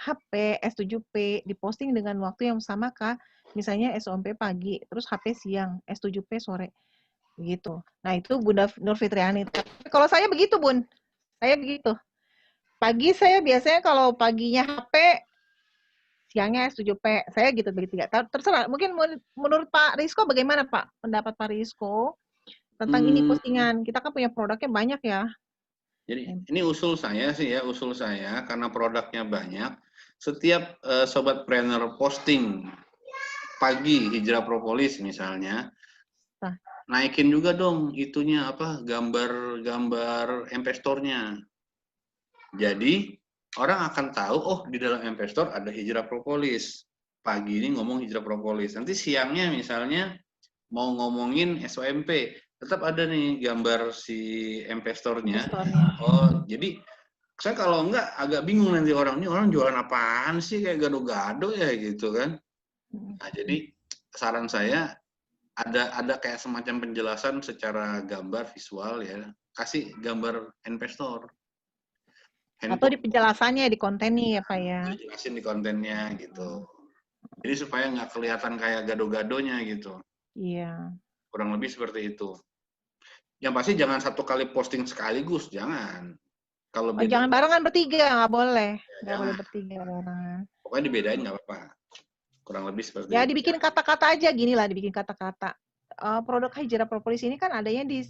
HP, S7P, diposting dengan waktu yang sama kah? Misalnya SOMP pagi, terus HP siang, S7P sore, begitu. Nah itu Bunda Nur Fitriani. Tapi kalau saya begitu Bun, saya begitu. Pagi saya biasanya kalau paginya HP, siangnya S7P. Saya gitu begitu ya. Terserah. Mungkin menurut Pak Rizko bagaimana Pak? Pendapat Pak Rizko tentang ini Hmm, postingan. Kita kan punya produknya banyak ya. jadi ini usul saya sih ya, usul saya karena produknya banyak. Setiap sobat planner posting pagi hijrah propolis misalnya, Nah, naikin juga dong itunya apa gambar investornya. Jadi orang akan tahu oh di dalam investor ada hijrah propolis. Pagi ini ngomong hijrah propolis. Nanti siangnya misalnya mau ngomongin SOMP, tetap ada nih gambar si investornya. investornya. Oh, jadi saya kalau enggak agak bingung nanti orang ini orang jualan apaan sih kayak gado-gado ya gitu kan. Nah, jadi saran saya ada kayak semacam penjelasan secara gambar visual ya. Kasih gambar investor. Atau di Handphone penjelasannya, di kontennya ya Pak ya. jelasin di kontennya gitu. Jadi supaya nggak kelihatan kayak gado-gadonya gitu. Iya. Kurang lebih seperti itu. Yang pasti jangan satu kali posting sekaligus, jangan. Kalau Oh, beda, jangan barengan bertiga, nggak boleh. ya Nggak boleh jangan. bertiga barengan. Pokoknya dibedain nggak apa-apa. Kurang lebih seperti Ya itu. dibikin kata-kata aja gini lah, dibikin kata-kata. Produk hijrah propolis ini kan adanya di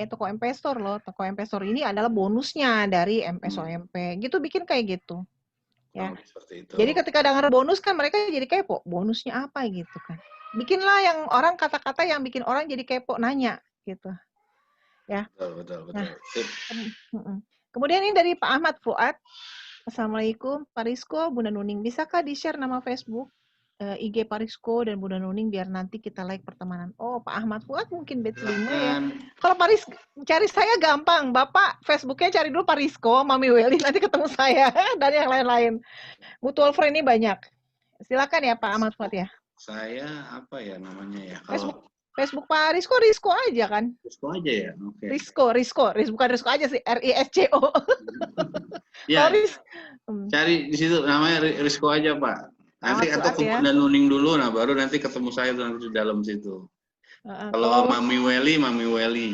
toko investor loh. Toko investor ini adalah bonusnya dari SOMP. Gitu bikin kayak gitu. Kurang Ya. lebih seperti itu. Jadi ketika dengar bonus kan mereka jadi kepo, bonusnya apa gitu kan. Bikinlah yang orang kata-kata yang bikin orang jadi kepo nanya gitu. Ya. Betul, betul, Nah, betul. Sip. kemudian ini dari Pak Ahmad Fuad. Assalamualaikum, Pak Rizko, Bunda Nuning. Bisakah di-share nama Facebook IG Parisko dan Bunda Nuning biar nanti kita like pertemanan. Oh, Pak Ahmad Fuad mungkin batch 5 ya. Silakan. Kalau Paris cari saya gampang. Bapak Facebooknya cari dulu Parisko, Mami Welly, nanti ketemu saya dan yang lain-lain. Mutual friend ini banyak. Silakan ya Pak Ahmad Fuad ya. Saya apa ya namanya ya? Facebook Kalau Facebook Pak Rizko aja kan. Rizko aja ya. Oke. Rizko, bukan Rizko aja sih, RISCO. Kalau Ya, Riz, cari di situ namanya Rizko aja, Pak. Nanti Ahmad atau Fuad ke ya. Bunda Nuning dulu, nah baru nanti ketemu saya tuh nanti di dalam situ. Kalau Kalau Mami Welly.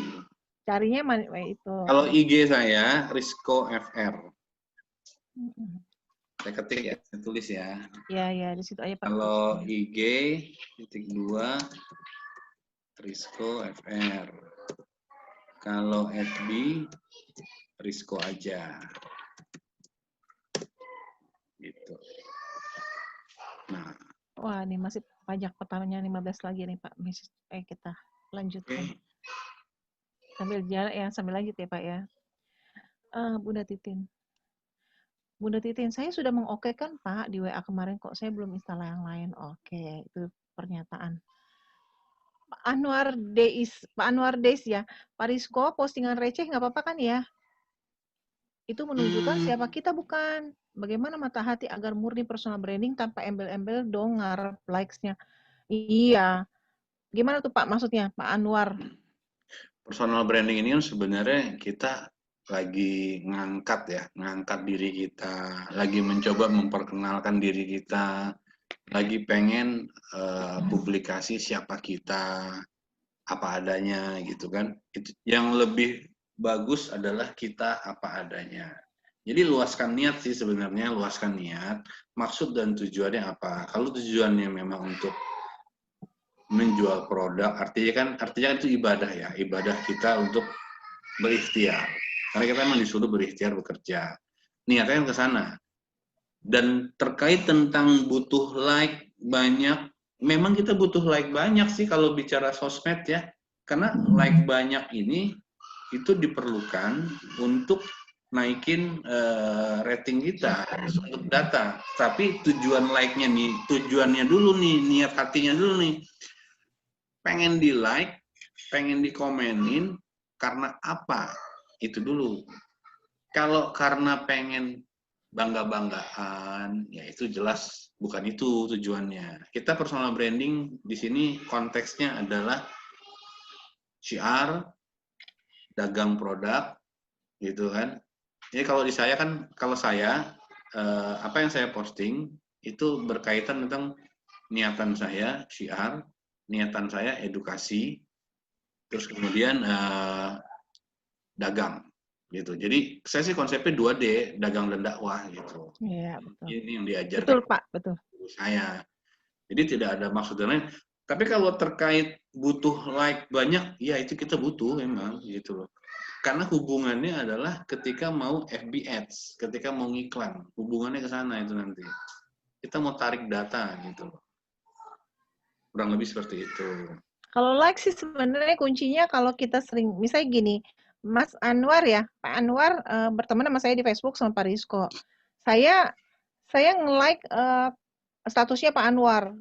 carinya itu. Kalau IG saya Rizko FR. Saya ketik ya, saya tulis ya. Ya, di situ aja Pak. Kalau IG _2 Rizko FR. Kalau FB Rizko aja. Gitu. Nah, wah, ini masih pajak pertamanya 15 lagi nih Pak. Kita lanjutkan. Okay. Sambil jalan ya, sambil lanjut ya Pak ya. Bunda Titin. Bunda Titin, saya sudah mengokekan Pak di WA kemarin kok saya belum install yang lain. Oke, itu pernyataan. Pak Anwar Deis ya. Pak Rizko postingan receh nggak apa-apa kan ya? Itu menunjukkan siapa kita bukan. Bagaimana mata hati agar murni personal branding tanpa embel-embel dong ngarep likes-nya. Iya. Gimana tuh Pak maksudnya, Pak Anwar? Personal branding ini kan sebenarnya kita lagi ngangkat diri kita, lagi mencoba memperkenalkan diri kita, lagi pengen publikasi siapa kita, apa adanya gitu kan. Yang lebih bagus adalah kita apa adanya. Jadi luaskan niat sih sebenarnya, luaskan niat, maksud dan tujuannya apa. Kalau tujuannya memang untuk menjual produk, artinya itu ibadah ya, ibadah kita untuk berikhtiar. Karena kita memang disuruh berikhtiar bekerja. Niatnya ke sana. Dan terkait tentang butuh like banyak, memang kita butuh like banyak sih kalau bicara sosmed ya. Karena like banyak ini itu diperlukan untuk naikin rating kita untuk data. Tapi tujuan like-nya nih, tujuannya dulu nih, niat hatinya dulu nih. Pengen di like, pengen dikomenin karena apa? Itu dulu. Kalau karena pengen bangga-banggaan, ya itu jelas bukan itu tujuannya. Kita personal branding di sini konteksnya adalah syiar, dagang produk, gitu kan. Jadi kalau di saya kan, kalau saya apa yang saya posting itu berkaitan tentang niatan saya syiar, niatan saya edukasi, terus kemudian dagang gitu. Jadi saya sih konsepnya 2D, dagang dan dakwah gitu. Iya, betul. Ini yang diajarkan Betul, Pak, betul. Saya. Jadi tidak ada maksud lain. Tapi kalau terkait butuh like banyak, ya itu kita butuh memang gitu loh. Karena hubungannya adalah ketika mau FB Ads, ketika mau ngiklan, hubungannya ke sana itu nanti. Kita mau tarik data gitu loh. Kurang lebih seperti itu. Kalau like sih sebenarnya kuncinya kalau kita sering, misalnya gini, Mas Anwar ya, Pak Anwar berteman sama saya di Facebook sama Pak Rizko. Saya nge-like statusnya Pak Anwar.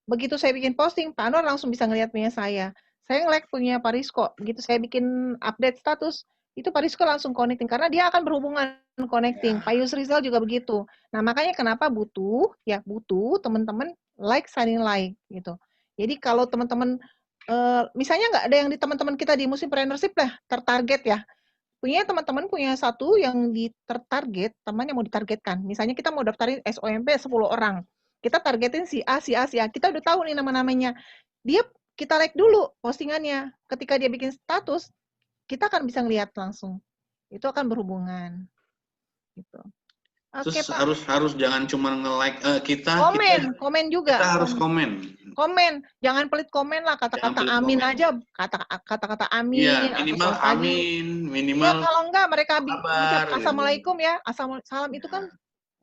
Begitu saya bikin posting, Pak Anwar langsung bisa ngelihat punya saya. Saya nge-like punya Pak Rizko. Begitu saya bikin update status, itu Pak Rizko langsung connecting karena dia akan berhubungan connecting. Pak Yusrizal juga begitu. Nah, makanya kenapa butuh teman-teman like saling like gitu. Jadi kalau teman-teman misalnya nggak ada yang di teman-teman kita di Musimpreneurship lah tertarget ya. Punya teman-teman punya satu yang tertarget, teman yang mau ditargetkan. Misalnya kita mau daftarin SOMP 10 orang. Kita targetin si A, si A, si A. Kita udah tahu nih nama-namanya. Dia kita like dulu postingannya. Ketika dia bikin status, kita akan bisa ngelihat langsung. Itu akan berhubungan. Gitu. Oke, Terus Pak. harus jangan cuma nge-like Komen juga. Kita harus komen. Komen, jangan pelit komen lah, kata-kata amin komen. aja, kata-kata amin Iya, atau minimal selamat pagi. amin, Ya minimal kalau enggak mereka ucap kabar gitu. assalamualaikum ya, salam itu kan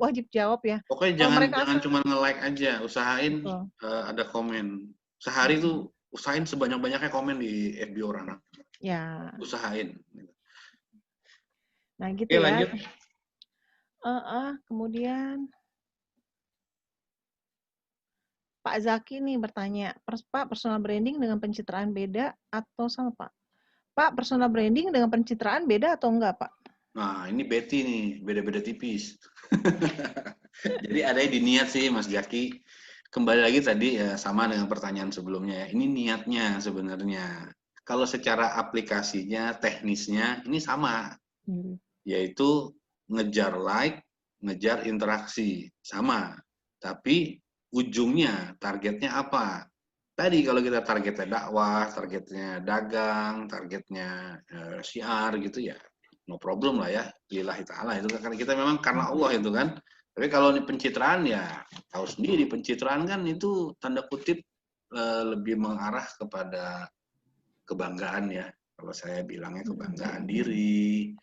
wajib jawab ya. Pokoknya Kalau mereka jangan cuma nge-like aja, usahain ada komen. Sehari tuh usahain sebanyak-banyaknya komen di FB orang. Ya. Usahain. Nah gitu Oke, ya. lanjut. Kemudian Pak Zaki nih bertanya, Pak, personal branding dengan pencitraan beda atau sama, Pak? Pak, personal branding dengan pencitraan beda atau enggak, Pak? Nah, ini Betty nih, beda-beda tipis. Jadi ada di niat sih, Mas Jaki. Kembali lagi tadi ya sama dengan pertanyaan sebelumnya ya. Ini niatnya sebenarnya. Kalau secara aplikasinya, teknisnya ini sama, yaitu ngejar like, ngejar interaksi, sama. Tapi ujungnya, targetnya apa? Tadi kalau kita targetnya dakwah, targetnya dagang, targetnya syiar gitu ya, no problem lah ya, lillahi ta'ala itu kan kita memang karena Allah itu kan. Tapi kalau pencitraan ya tahu sendiri, pencitraan kan itu tanda kutip lebih mengarah kepada kebanggaan ya. Kalau saya bilangnya kebanggaan diri,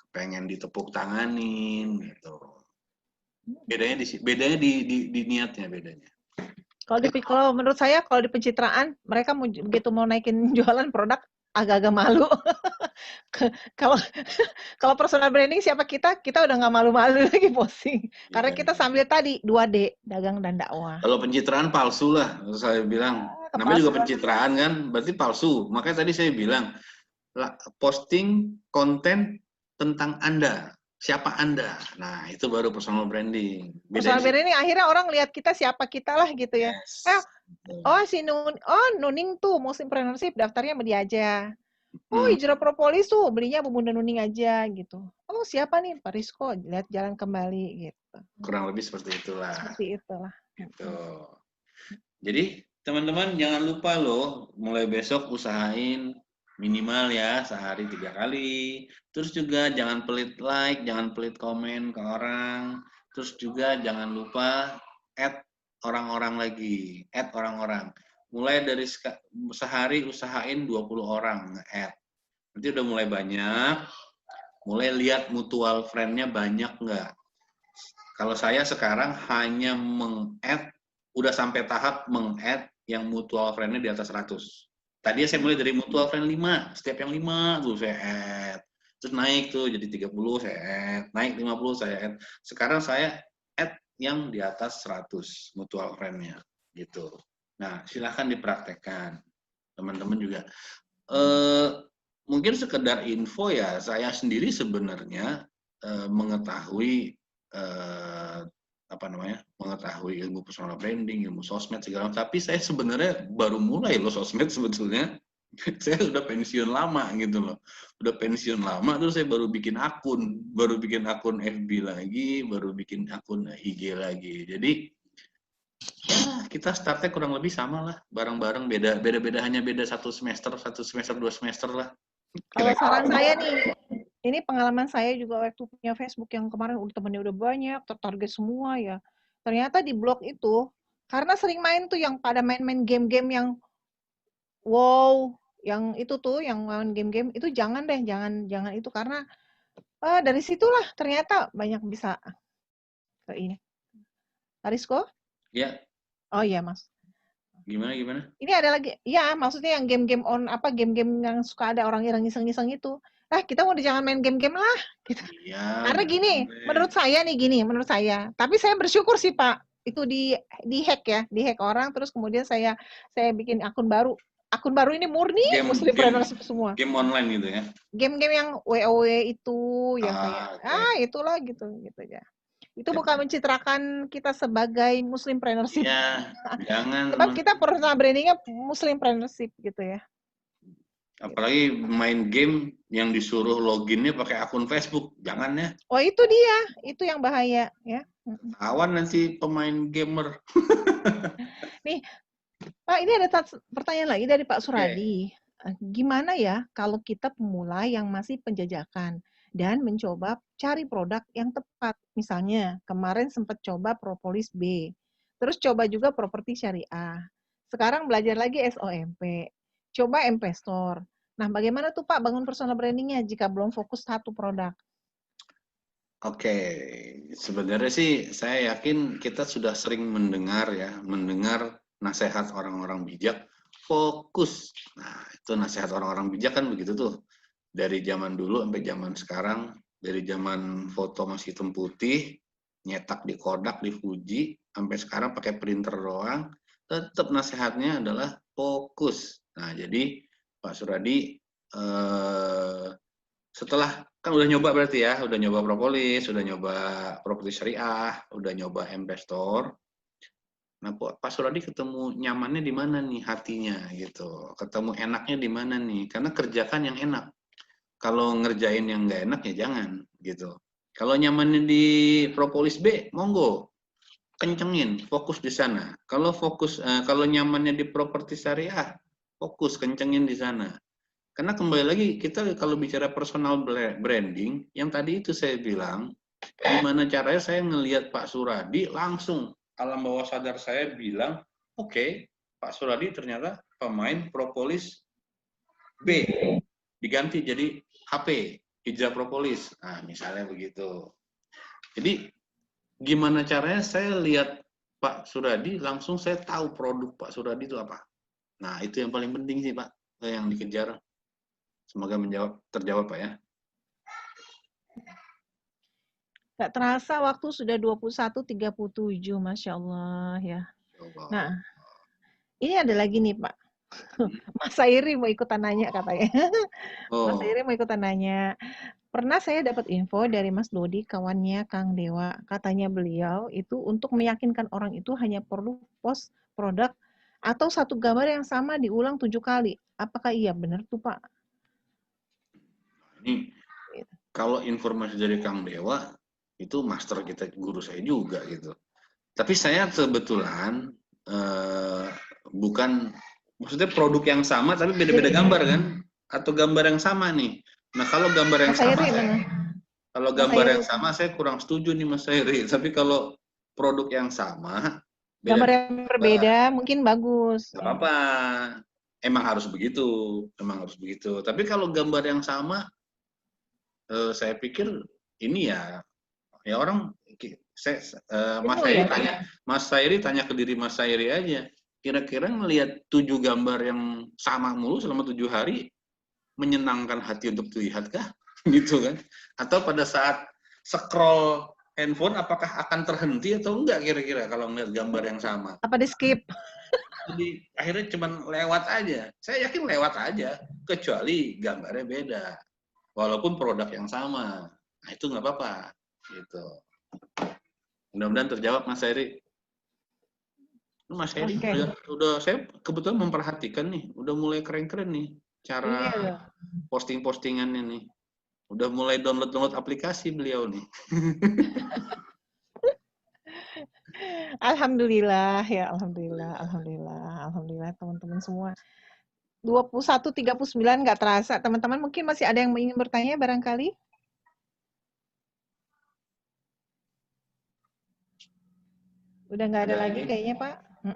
pengen ditepuk tanganin gitu. Bedanya di niatnya bedanya. Kalau menurut saya kalau di pencitraan mereka begitu mau naikin jualan produk agak-agak malu. Kalau kalau personal branding siapa kita udah nggak malu-malu lagi posting. Karena kita sambil tadi 2D, dagang dan dakwah. Kalau pencitraan palsu lah, saya bilang. Namanya juga pencitraan kan, berarti palsu. Makanya tadi saya bilang, posting konten tentang Anda. Siapa Anda? Nah, itu baru personal branding. Personal branding akhirnya orang lihat kita siapa kita lah gitu ya. Yes. Nuning tuh muslimpreneurship daftarnya sama dia aja. Oh, Hijrah Propolis tuh belinya Bu Bunda Nuning aja gitu. Oh, siapa nih? Pak Rizko, lihat jalan kembali gitu. Kurang lebih seperti itulah. Seperti itulah. Gitu. Jadi, teman-teman jangan lupa loh, mulai besok usahain minimal ya sehari 3 kali. Terus juga jangan pelit like, jangan pelit komen ke orang. Terus juga jangan lupa add orang-orang lagi, add orang-orang. Mulai dari sehari usahain 20 orang add. Nanti udah mulai banyak, mulai lihat mutual friend-nya banyak nggak. Kalau saya sekarang hanya meng-add, udah sampai tahap meng-add yang mutual friend-nya di atas 100. Tadi saya mulai dari mutual friend 5, setiap yang 5 tuh saya add. Terus naik tuh jadi 30 saya add, naik 50 saya add. Sekarang saya add yang di atas 100 mutual friend-nya gitu. Nah, silahkan dipraktekkan. Teman-teman juga mungkin sekedar info ya, saya sendiri sebenarnya mengetahui mengetahui ilmu personal branding, ilmu sosmed segala macam. Tapi saya sebenarnya baru mulai loh sosmed sebetulnya. Saya sudah pensiun lama gitu loh. Udah pensiun lama terus saya baru bikin akun FB lagi, baru bikin akun IG lagi. Jadi ya kita startnya kurang lebih sama lah, bareng-bareng, beda hanya beda 1 semester, 2 semester lah. Kalau saran saya nih, ini pengalaman saya juga waktu punya Facebook yang kemarin temennya udah banyak, tertarget semua ya. Ternyata di blog itu, karena sering main tuh yang pada main-main game-game yang wow, yang itu tuh, yang main game-game, itu jangan deh, jangan itu. Karena dari situlah ternyata banyak bisa ke ini. Arisko? Ya. Oh iya, Mas. Gimana? Ini ada lagi, ya maksudnya yang game-game game-game yang suka ada orang yang iseng-iseng itu. Kita udah jangan main game-game lah. Gitu. Iya. Karena gini, menurut saya. Tapi saya bersyukur sih Pak, itu di hack ya, di hack orang, terus kemudian saya bikin akun baru. Akun baru ini murni muslimpreneurship semua. Game online gitu ya? Game-game yang WoW itu, yang kayak, itulah gitu ya. Itu bukan mencitrakan kita sebagai muslimpreneurship. Iya, jangan. Sebab kita personal brandingnya muslimpreneurship gitu ya. Apalagi main game yang disuruh loginnya pakai akun Facebook, jangan ya. Oh itu dia, itu yang bahaya ya. Awan nanti pemain gamer. Nih, Pak, ini ada pertanyaan lagi dari Pak Suradi. Gimana ya kalau kita pemula yang masih penjajakan dan mencoba cari produk yang tepat? Misalnya, kemarin sempat coba propolis B, terus coba juga properti syariah. Sekarang belajar lagi SOMP, coba MP Store. Nah, bagaimana tuh Pak bangun personal brandingnya jika belum fokus satu produk? Oke, sebenarnya sih saya yakin kita sudah sering mendengar nasihat orang-orang bijak, fokus. Nah, itu nasihat orang-orang bijak kan begitu tuh. Dari zaman dulu sampai zaman sekarang, dari zaman foto masih hitam putih, nyetak di Kodak, di Fuji, sampai sekarang pakai printer doang, tetap nasihatnya adalah fokus. Nah, jadi Pak Suradi setelah kan udah nyoba berarti ya, udah nyoba propolis, udah nyoba properti syariah, udah nyoba investor. Nah, Pak Suradi ketemu nyamannya di mana nih hatinya gitu, ketemu enaknya di mana nih? Karena kerjakan yang enak. Kalau ngerjain yang nggak enak ya jangan gitu. Kalau nyamannya di propolis B, monggo kencengin, fokus di sana. Kalau nyamannya di properti syariah, fokus kencengin di sana. Karena kembali lagi kita kalau bicara personal branding, yang tadi itu saya bilang, gimana caranya saya ngelihat Pak Suradi langsung alam bawah sadar saya bilang, oke, Pak Suradi ternyata pemain propolis B, diganti jadi HP, Hijrah Propolis. Nah, misalnya begitu. Jadi gimana caranya saya lihat Pak Suradi, langsung saya tahu produk Pak Suradi itu apa. Nah, itu yang paling penting sih Pak, yang dikejar. Semoga terjawab Pak ya. Nggak terasa waktu sudah 21.37, Masya Allah ya. Nah, ini ada lagi nih Pak. Mas Sairi mau ikutan nanya katanya. Mas Sairi mau ikutan nanya. Pernah saya dapat info dari Mas Dodi, kawannya Kang Dewa. Katanya beliau itu untuk meyakinkan orang itu hanya perlu post produk atau satu gambar yang sama diulang 7 kali. Apakah iya benar tuh Pak? Ini kalau informasi dari Kang Dewa, itu master kita, guru saya juga gitu. Tapi saya kebetulan bukan, maksudnya produk yang sama tapi beda-beda gambar kan? Atau gambar yang sama nih. Nah kalau gambar yang sama, kalau gambar yang sama saya kurang setuju nih Mas Sairi. Tapi kalau produk yang sama, gambar yang berbeda mungkin bagus. Gak apa-apa. Emang harus begitu, Tapi kalau gambar yang sama, saya pikir ini ya orang, Mas Sairi tanya ke diri Mas Sairi aja. Kira-kira ngelihat 7 gambar yang sama mulu selama 7 hari, menyenangkan hati untuk dilihatkah? Gitu kan? Atau pada saat scroll handphone, apakah akan terhenti atau enggak kira-kira kalau ngelihat gambar yang sama? Apa di skip? Jadi akhirnya cuma lewat aja. Saya yakin lewat aja, kecuali gambarnya beda. Walaupun produk yang sama. Nah itu nggak apa-apa. Gitu. Mudah-mudahan terjawab Mas Heri. Mas Heri udah saya kebetulan memperhatikan nih, udah mulai keren-keren nih cara posting-postingannya nih. Udah mulai download aplikasi beliau nih. Alhamdulillah ya, alhamdulillah teman-teman semua. 21.39 nggak terasa. Teman-teman mungkin masih ada yang ingin bertanya barangkali? Udah nggak ada lagi kayaknya Pak.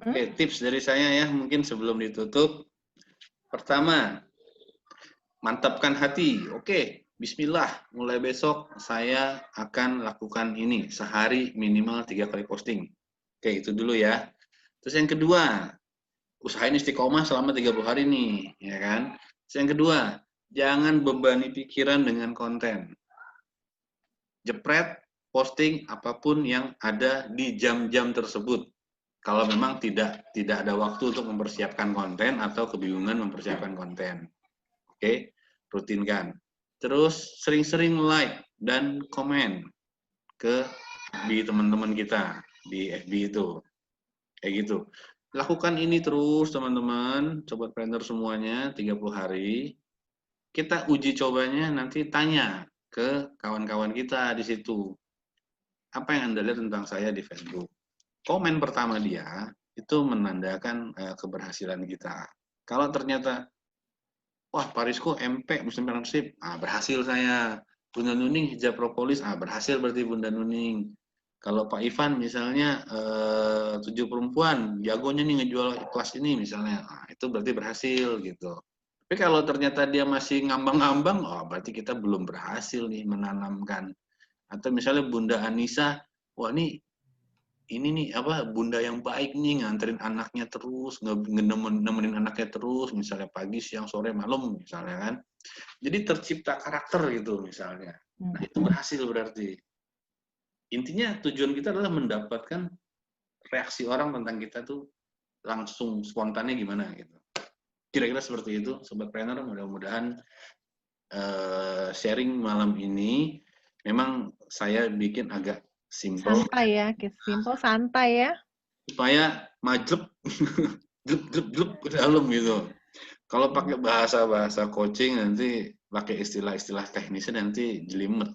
Oke, tips dari saya ya, mungkin sebelum ditutup. Pertama, mantapkan hati. Oke, bismillah, mulai besok saya akan lakukan ini. Sehari minimal 3 kali posting. Oke, itu dulu ya. Terus yang kedua, usahain istiqomah selama 30 hari nih, ya kan? Terus yang kedua, jangan bebani pikiran dengan konten. Jepret, posting apapun yang ada di jam-jam tersebut. Kalau memang tidak ada waktu untuk mempersiapkan konten atau kebingungan mempersiapkan konten. Oke, rutinkan. Terus sering-sering like dan komen ke FB teman-teman kita di FB itu. Kayak gitu. Lakukan ini terus teman-teman, sobat planner semuanya 30 hari. Kita uji cobanya nanti tanya ke kawan-kawan kita di situ. Apa yang Anda lihat tentang saya di Facebook? Komen pertama dia itu menandakan keberhasilan kita. Kalau ternyata wah, Pak Rizko MP Muslim Partnership, berhasil saya. Bunda Nuning hijab propolis, berhasil berarti Bunda Nuning. Kalau Pak Ivan misalnya 7 perempuan, jagonya nih ngejual kelas ini misalnya, itu berarti berhasil gitu. Tapi kalau ternyata dia masih ngambang-ngambang, berarti kita belum berhasil nih menanamkan. Atau misalnya Bunda Anissa, wah ini nih apa bunda yang baik nih, nganterin anaknya terus, nemenin anaknya terus, misalnya pagi, siang, sore, malam misalnya kan. Jadi tercipta karakter gitu misalnya. Nah itu berhasil berarti. Intinya tujuan kita adalah mendapatkan reaksi orang tentang kita tuh langsung spontannya gimana gitu. Kira-kira seperti itu, Sobat Planner. Mudah-mudahan sharing malam ini memang saya bikin agak simple. Santai ya, simple, santai ya. Supaya majlep, jlep ke dalam gitu. Kalau pakai bahasa coaching nanti pakai istilah-istilah teknisnya nanti jelimet.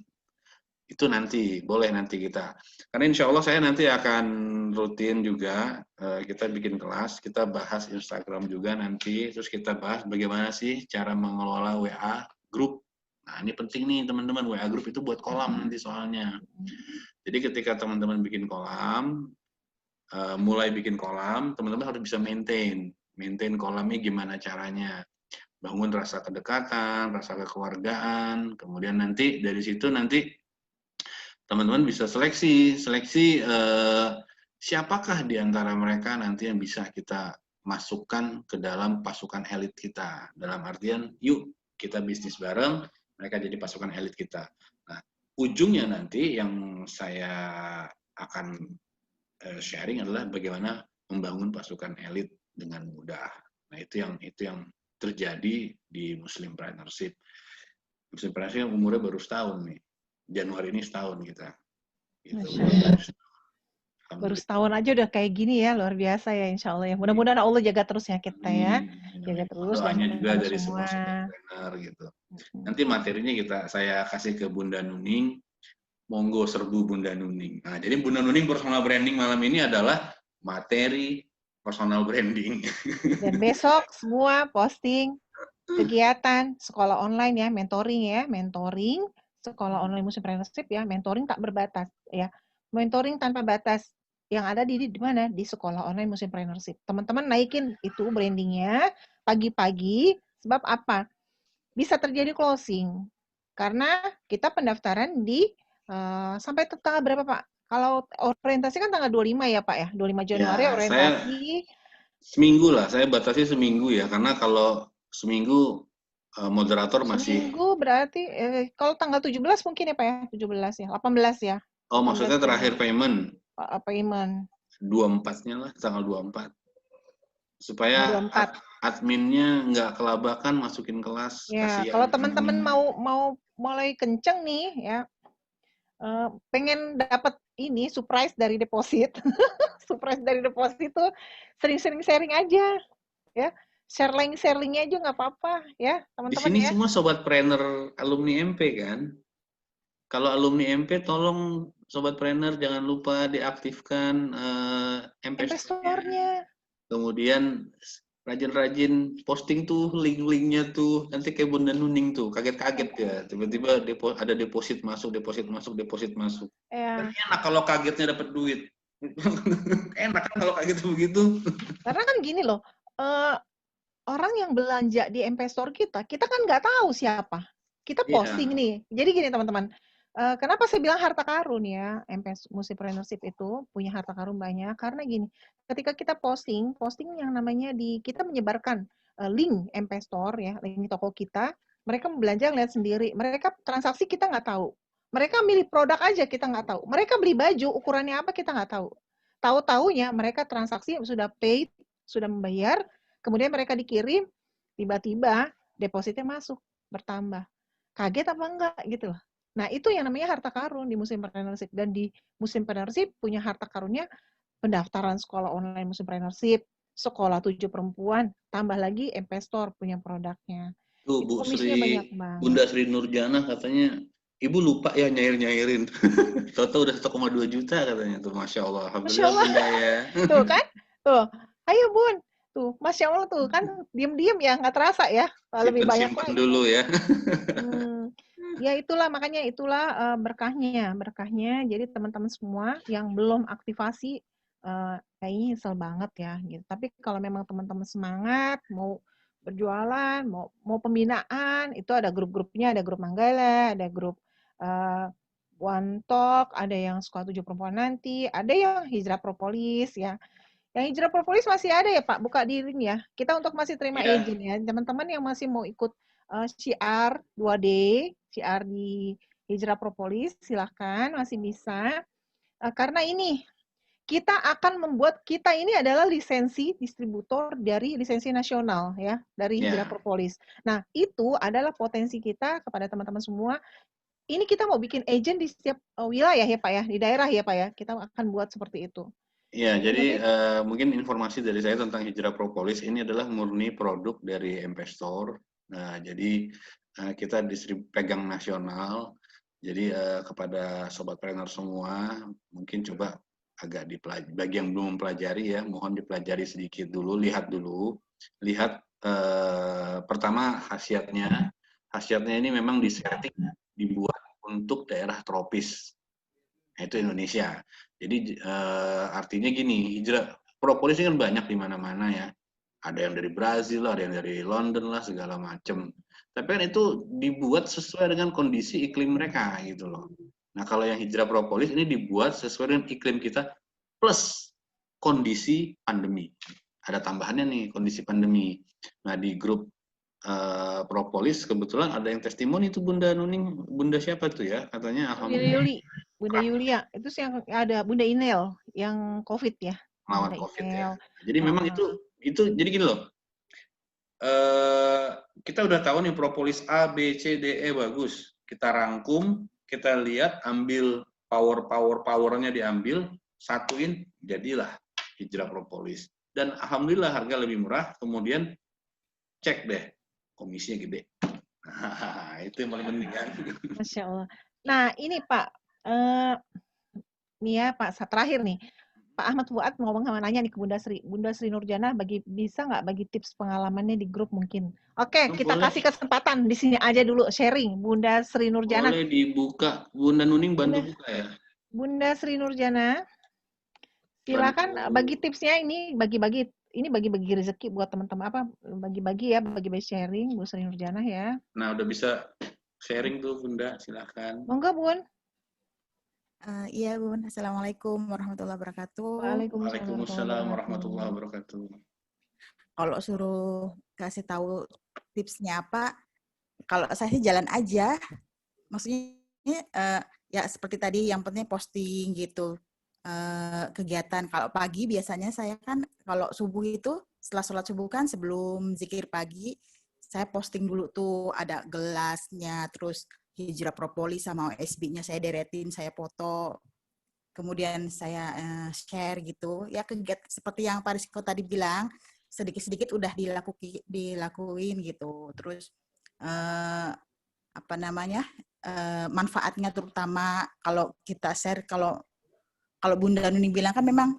Itu nanti, boleh nanti kita. Karena insya Allah saya nanti akan rutin juga, kita bikin kelas, kita bahas Instagram juga nanti, terus kita bahas bagaimana sih cara mengelola WA grup. Nah ini penting nih teman-teman, WA grup itu buat kolam nanti soalnya. Jadi ketika teman-teman bikin kolam, mulai bikin kolam, teman-teman harus bisa maintain kolamnya gimana caranya. Bangun rasa kedekatan, rasa kekeluargaan, kemudian nanti dari situ nanti teman-teman bisa seleksi siapakah di antara mereka nanti yang bisa kita masukkan ke dalam pasukan elit kita. Dalam artian, yuk kita bisnis bareng, mereka jadi pasukan elit kita. Nah, ujungnya nanti yang saya akan sharing adalah bagaimana membangun pasukan elit dengan mudah. Nah, itu yang terjadi di Muslim Partnership. Muslim Partnership yang umurnya baru setahun nih. Januari ini setahun kita. Gitu. Baru setahun aja udah kayak gini ya, luar biasa ya insya Allah ya. Mudah-mudahan Allah jaga terus ya kita ya. Jaga terus dan doanya juga dari semua. semua trainer gitu. Nanti materinya saya kasih ke Bunda Nuning. Monggo serbu Bunda Nuning. Nah, jadi Bunda Nuning personal branding malam ini adalah materi personal branding. Dan besok semua posting kegiatan sekolah online ya, mentoring, sekolah online Muslimpreneurship ya, mentoring tak berbatas ya. Mentoring tanpa batas yang ada di mana? Di sekolah online Muslimpreneurship. Teman-teman naikin itu brandingnya pagi-pagi, sebab apa? Bisa terjadi closing. Karena kita pendaftaran di sampai tanggal berapa, Pak? Kalau orientasi kan tanggal 25 ya, Pak ya? 25 Januari Ya, orientasi. Seminggu lah, saya batasi seminggu ya, karena kalau seminggu moderator masih. Seminggu berarti kalau tanggal 17 mungkin ya Pak ya? 17 ya, 18 ya. Oh, 18 maksudnya terakhir payment. Payment. 24-nya lah, tanggal 24. Supaya 24. adminnya nggak kelabakan masukin kelas. Ya, Kasihan. kalau teman-teman mau mulai kenceng nih ya, pengen dapat ini surprise dari deposit. Surprise dari deposit itu sering-sering sharing aja ya. Sharing-sharingnya aja nggak apa-apa ya, Di teman-teman sini ya. semua sobat trainer alumni MP kan. Kalau alumni MP tolong sobat trainer jangan lupa diaktifkan MP Store-nya. Kemudian rajin-rajin posting tuh link-linknya tuh, nanti kayak Bunda Nuning tuh kaget-kaget ya, tiba-tiba ada deposit masuk Ya. kan enak kalau kagetnya dapat duit. Enak kan kalau kaget begitu. Karena kan gini loh, orang yang belanja di MP Store kita kan nggak tahu siapa. Kita posting nih. Jadi gini teman-teman, kenapa saya bilang harta karun ya, MP Muslimpreneurship itu punya harta karun banyak, karena gini, ketika kita posting yang namanya kita menyebarkan link MP Store ya, link toko kita, mereka belanja ngeliat sendiri, mereka transaksi kita nggak tahu. Mereka milih produk aja kita nggak tahu. Mereka beli baju ukurannya apa kita nggak tahu. Tahu-taunya mereka transaksi sudah paid, sudah membayar, kemudian mereka dikirim, tiba-tiba depositnya masuk, bertambah. Kaget apa enggak gitu loh. Nah, itu yang namanya harta karun di Muslimpreneurship. Dan di Muslimpreneurship punya harta karunnya pendaftaran sekolah online Muslimpreneurship, sekolah 7 perempuan, tambah lagi MP Store punya produknya. Tuh Itu Bu komisinya Sri, banyak banget. Bunda Sri Nurjana katanya, Ibu lupa ya nyair-nyairin. Toto udah 1,2 juta katanya tuh, Masya Allah. Masya Alhamdulillah Allah. Bunda ya. Tuh kan? Tuh. Ayo Bun. Tuh, Masya Allah tuh kan diem-diem ya, nggak terasa ya. Lebih banyak Simpen lagi. dulu ya. Ya itulah, makanya itulah berkahnya. Jadi teman-teman semua yang belum aktivasi, kayaknya nyesel banget ya gitu. Tapi kalau memang teman-teman semangat, mau berjualan, mau pembinaan, itu ada grup-grupnya, ada grup Manggala, ada grup One Talk, ada yang Sekolah 7 Perempuan Nanti, ada yang Hijrah Propolis ya. Yang Hijrah Propolis masih ada ya Pak, buka diri ya. Kita untuk masih terima agent ya. Teman-teman yang masih mau ikut syiar 2D, syiar di Hijrah Propolis, silahkan masih bisa. Karena ini kita akan membuat, kita ini adalah lisensi distributor dari lisensi nasional ya, dari Hijrah Ya, Propolis. Nah, itu adalah potensi kita kepada teman-teman semua. Ini kita mau bikin agent di setiap wilayah ya Pak ya, di daerah ya Pak ya. Kita akan buat seperti itu. ya. Jadi Jadi nanti mungkin informasi dari saya tentang Hijrah Propolis ini adalah murni produk dari MP Store. Nah, jadi kita pegang nasional. Jadi kepada sobat trainer semua, mungkin coba agak dipelajari. Bagi yang belum mempelajari ya, mohon dipelajari sedikit dulu, lihat dulu. Lihat pertama khasiatnya. Khasiatnya ini memang disetting, dibuat untuk daerah tropis. Nah, itu Indonesia. Jadi artinya gini, hijrah propolis ini kan banyak di mana-mana ya. Ada yang dari Brazil, ada yang dari London lah, segala macam. Tapi kan itu dibuat sesuai dengan kondisi iklim mereka gitu loh. Nah, kalau yang hijrah propolis ini dibuat sesuai dengan iklim kita plus kondisi pandemi. Ada tambahannya nih, kondisi pandemi. Nah, di grup propolis kebetulan ada yang testimoni itu Bunda Nuning, Bunda siapa tuh ya? Katanya Bunda alhamdulillah Yuli, Bunda Yulia, itu sih yang ada Bunda Inel yang COVID ya, melawan Bunda COVID ya. Inel. Jadi memang itu jadi gini loh. Kita udah tahu nih propolis A, B, C, D, E bagus. Kita rangkum, kita lihat, ambil powernya diambil, satuin, jadilah hijrah propolis. Dan alhamdulillah harga lebih murah. Kemudian cek deh, komisinya gede. Nah, itu yang paling penting kan. Masya Allah. Nah ini Pak, nih ya Pak, terakhir nih. Pak Ahmad Fuad mau nanya nih ke Bunda Sri Nurjana, bisa nggak bagi tips pengalamannya di grup mungkin? Oke, kita Boleh, kasih kesempatan di sini aja dulu sharing, Bunda Sri Nurjana. boleh dibuka. Bunda Nuning bantu buka ya. Bunda Sri Nurjana, Bantu. silakan bagi tipsnya ini bagi-bagi rezeki buat teman-teman apa bagi-bagi ya, bagi-bagi sharing Bu Sri Nurjana ya. Nah, udah bisa sharing tuh Bunda, silakan. Monggo Bun. Iya Bun, Assalamualaikum warahmatullahi wabarakatuh. Waalaikumsalam warahmatullahi wabarakatuh. Kalau suruh kasih tahu tipsnya apa, kalau saya sih jalan aja. Maksudnya ya seperti tadi, yang penting posting gitu. Kegiatan kalau pagi biasanya saya kan kalau subuh itu setelah sholat subuh kan sebelum zikir pagi saya posting dulu tuh ada gelasnya, terus hijrah propolis sama OSB-nya saya deretin, saya foto, kemudian saya share gitu. Ya kegiatan seperti yang Pak Rizko tadi bilang, sedikit-sedikit udah dilakuin gitu. Terus manfaatnya terutama kalau kita share, kalau Bunda Nuning bilang kan memang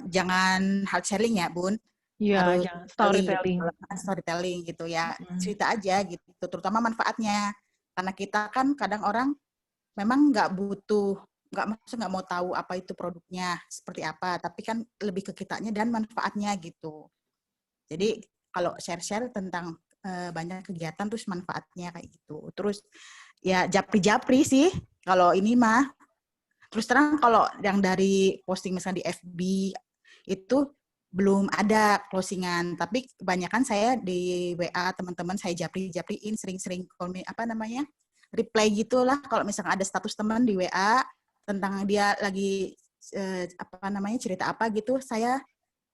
jangan hard selling ya Bun. Iya, Harus storytelling gitu ya. Cerita aja gitu, terutama manfaatnya. Karena kita kan kadang orang memang nggak mau tahu apa itu produknya, seperti apa, tapi kan lebih ke kitanya dan manfaatnya gitu. Jadi kalau share-share tentang banyak kegiatan terus manfaatnya kayak gitu. Terus ya japri-japri sih kalau ini mah. Terus terang kalau yang dari posting misalnya di FB itu belum ada closingan, tapi kebanyakan saya di WA teman-teman saya japriin, sering-sering reply gitulah. Kalau misalnya ada status teman di WA tentang dia lagi cerita apa gitu, saya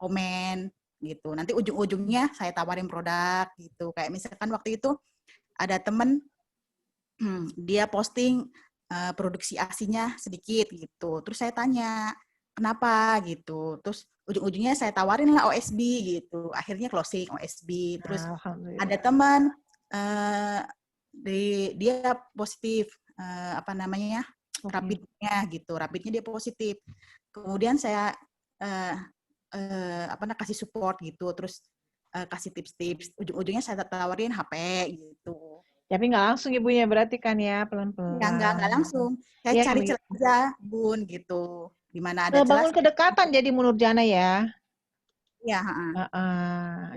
komen gitu. Nanti ujung-ujungnya saya tawarin produk gitu. Kayak misalkan waktu itu ada teman dia posting produksi ASI-nya sedikit gitu. Terus saya tanya, kenapa gitu. Terus ujung-ujungnya saya tawarin lah OSB gitu. Akhirnya closing OSB. Terus ada teman dia positif rapidnya gitu. Rapidnya dia positif. Kemudian saya kasih support gitu. Terus kasih tips-tips. Ujung-ujungnya saya tawarin HP gitu. Tapi nggak langsung ibunya berarti kan ya, pelan-pelan. Ya, nggak langsung. Saya cari celah aja, Bun, gitu. Di mana ada celah. Bangun kedekatan jadi menurut Jana ya. Iya,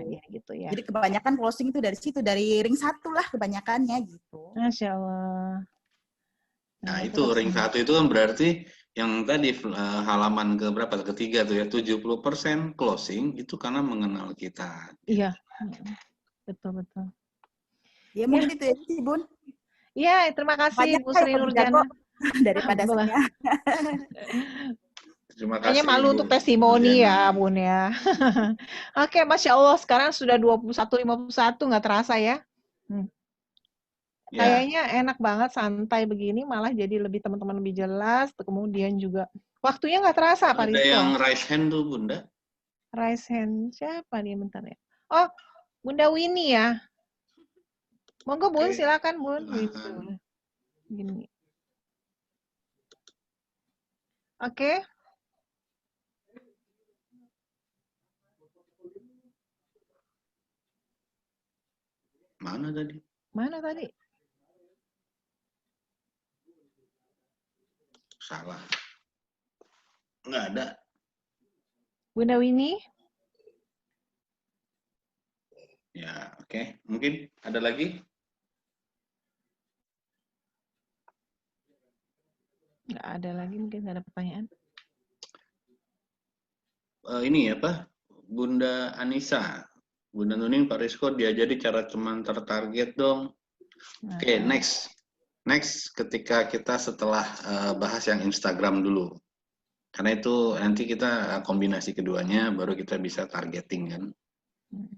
ya gitu ya. Jadi kebanyakan closing itu dari situ, dari ring 1 lah kebanyakannya gitu. Masya Allah. Nah, itu ring 1 itu kan berarti yang tadi halaman ketiga tuh ya, 70% closing itu karena mengenal kita. Iya, betul. Ya mungkin itu ya sih, Bun. Iya, terima kasih banyak Bu Sri Nurjana. daripada saya. Terima Kayaknya kasih malu Bu untuk testimoni Nurjani. ya, Bun ya. Oke, Masya Allah, sekarang sudah 21.51, nggak terasa ya. Ya, Kayaknya enak banget, santai begini, malah jadi lebih teman-teman lebih jelas, kemudian juga waktunya nggak terasa, Pak ada yang Rizko. raise hand tuh Bunda. Raise hand, siapa nih bentar ya? Oh, Bunda Winnie ya. Monggo Bun, Oke, silakan Bun. silakan. Gini. Oke. Mana tadi? Mana tadi? Salah. Nggak ada. Bunda Winnie? Ya, oke. Mungkin ada lagi? Nggak ada lagi, mungkin nggak ada pertanyaan. Ini apa? Bunda Anissa. Bunda Nuning, Pak Rizko diajari cara cuman tertarget dong. Oke, next. Next, ketika kita setelah bahas yang Instagram dulu. Karena itu nanti kita kombinasi keduanya, baru kita bisa targeting kan.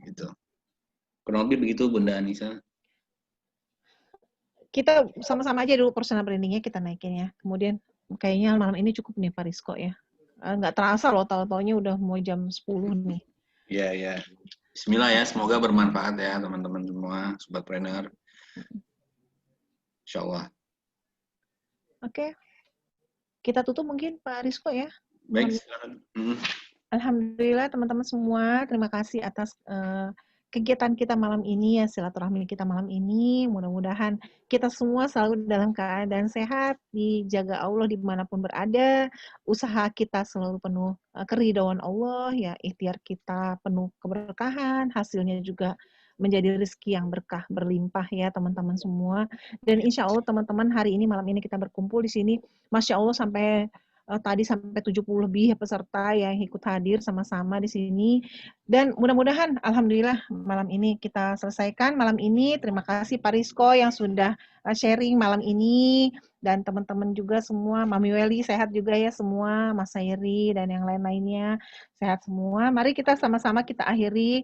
Gitu. Kurang lebih begitu Bunda Anissa. Kita sama-sama aja dulu personal brandingnya kita naikin ya. Kemudian kayaknya malam ini cukup nih Pak Rizko ya. Nggak terasa loh, tahu-taunya udah mau jam 10 nih. Iya, ya. Bismillah ya, semoga bermanfaat ya teman-teman semua, Sobat Planner. Insya Allah. Oke. Kita tutup mungkin Pak Rizko ya. Baik, silakan. Alhamdulillah teman-teman semua, terima kasih atas kegiatan kita malam ini ya, silaturahmi kita malam ini. Mudah-mudahan kita semua selalu dalam keadaan sehat, dijaga Allah dimanapun berada, usaha kita selalu penuh keridhaan Allah, ya ikhtiar kita penuh keberkahan, hasilnya juga menjadi rezeki yang berkah berlimpah ya teman-teman semua. Dan insya Allah teman-teman hari ini malam ini kita berkumpul di sini, Masya Allah sampai tadi sampai 70 lebih peserta yang ikut hadir sama-sama di sini. Dan mudah-mudahan alhamdulillah malam ini kita selesaikan malam ini. Terima kasih Pak Rizko yang sudah sharing malam ini dan teman-teman juga semua. Mami Weli sehat juga ya semua, Mas Sairi dan yang lain-lainnya sehat semua. Mari kita sama-sama kita akhiri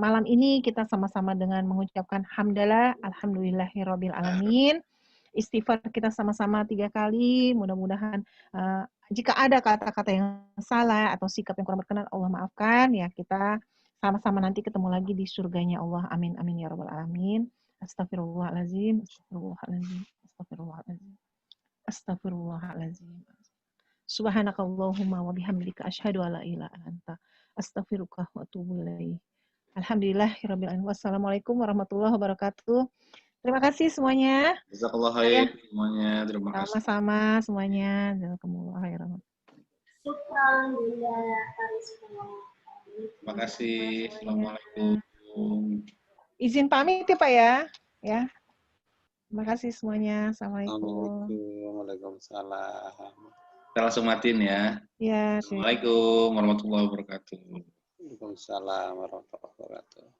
malam ini kita sama-sama dengan mengucapkan hamdalah alhamdulillahirabbil alamin. Istighfar kita sama-sama 3 kali. Mudah-mudahan jika ada kata-kata yang salah atau sikap yang kurang berkenan, Allah maafkan. Ya kita sama-sama nanti ketemu lagi di surganya Allah. Amin amin ya rabbal alamin. Astagfirullahalazim. Astagfirullahalazim. Astagfirullahalazim. Astagfirullahalazim. Subhanakallahumma wa bihamdika asyhadu alla ilaha illa anta astaghfiruka wa atubu ilaik. Alhamdulillahirabbil alamin. Wassalamualaikum warahmatullahi wabarakatuh. Terima kasih semuanya. Jazakallah khair semuanya. Terima kasih. Sama-sama semuanya. Jazakumullah khairan. Terima kasih. Assalamualaikum. Izin pamit ya Pak ya. Ya. Terima kasih semuanya. Assalamualaikum. Waalaikumsalam. Kita langsung matiin ya. Ya. Assalamualaikum warahmatullahi wabarakatuh. Waalaikumsalam warahmatullahi wabarakatuh.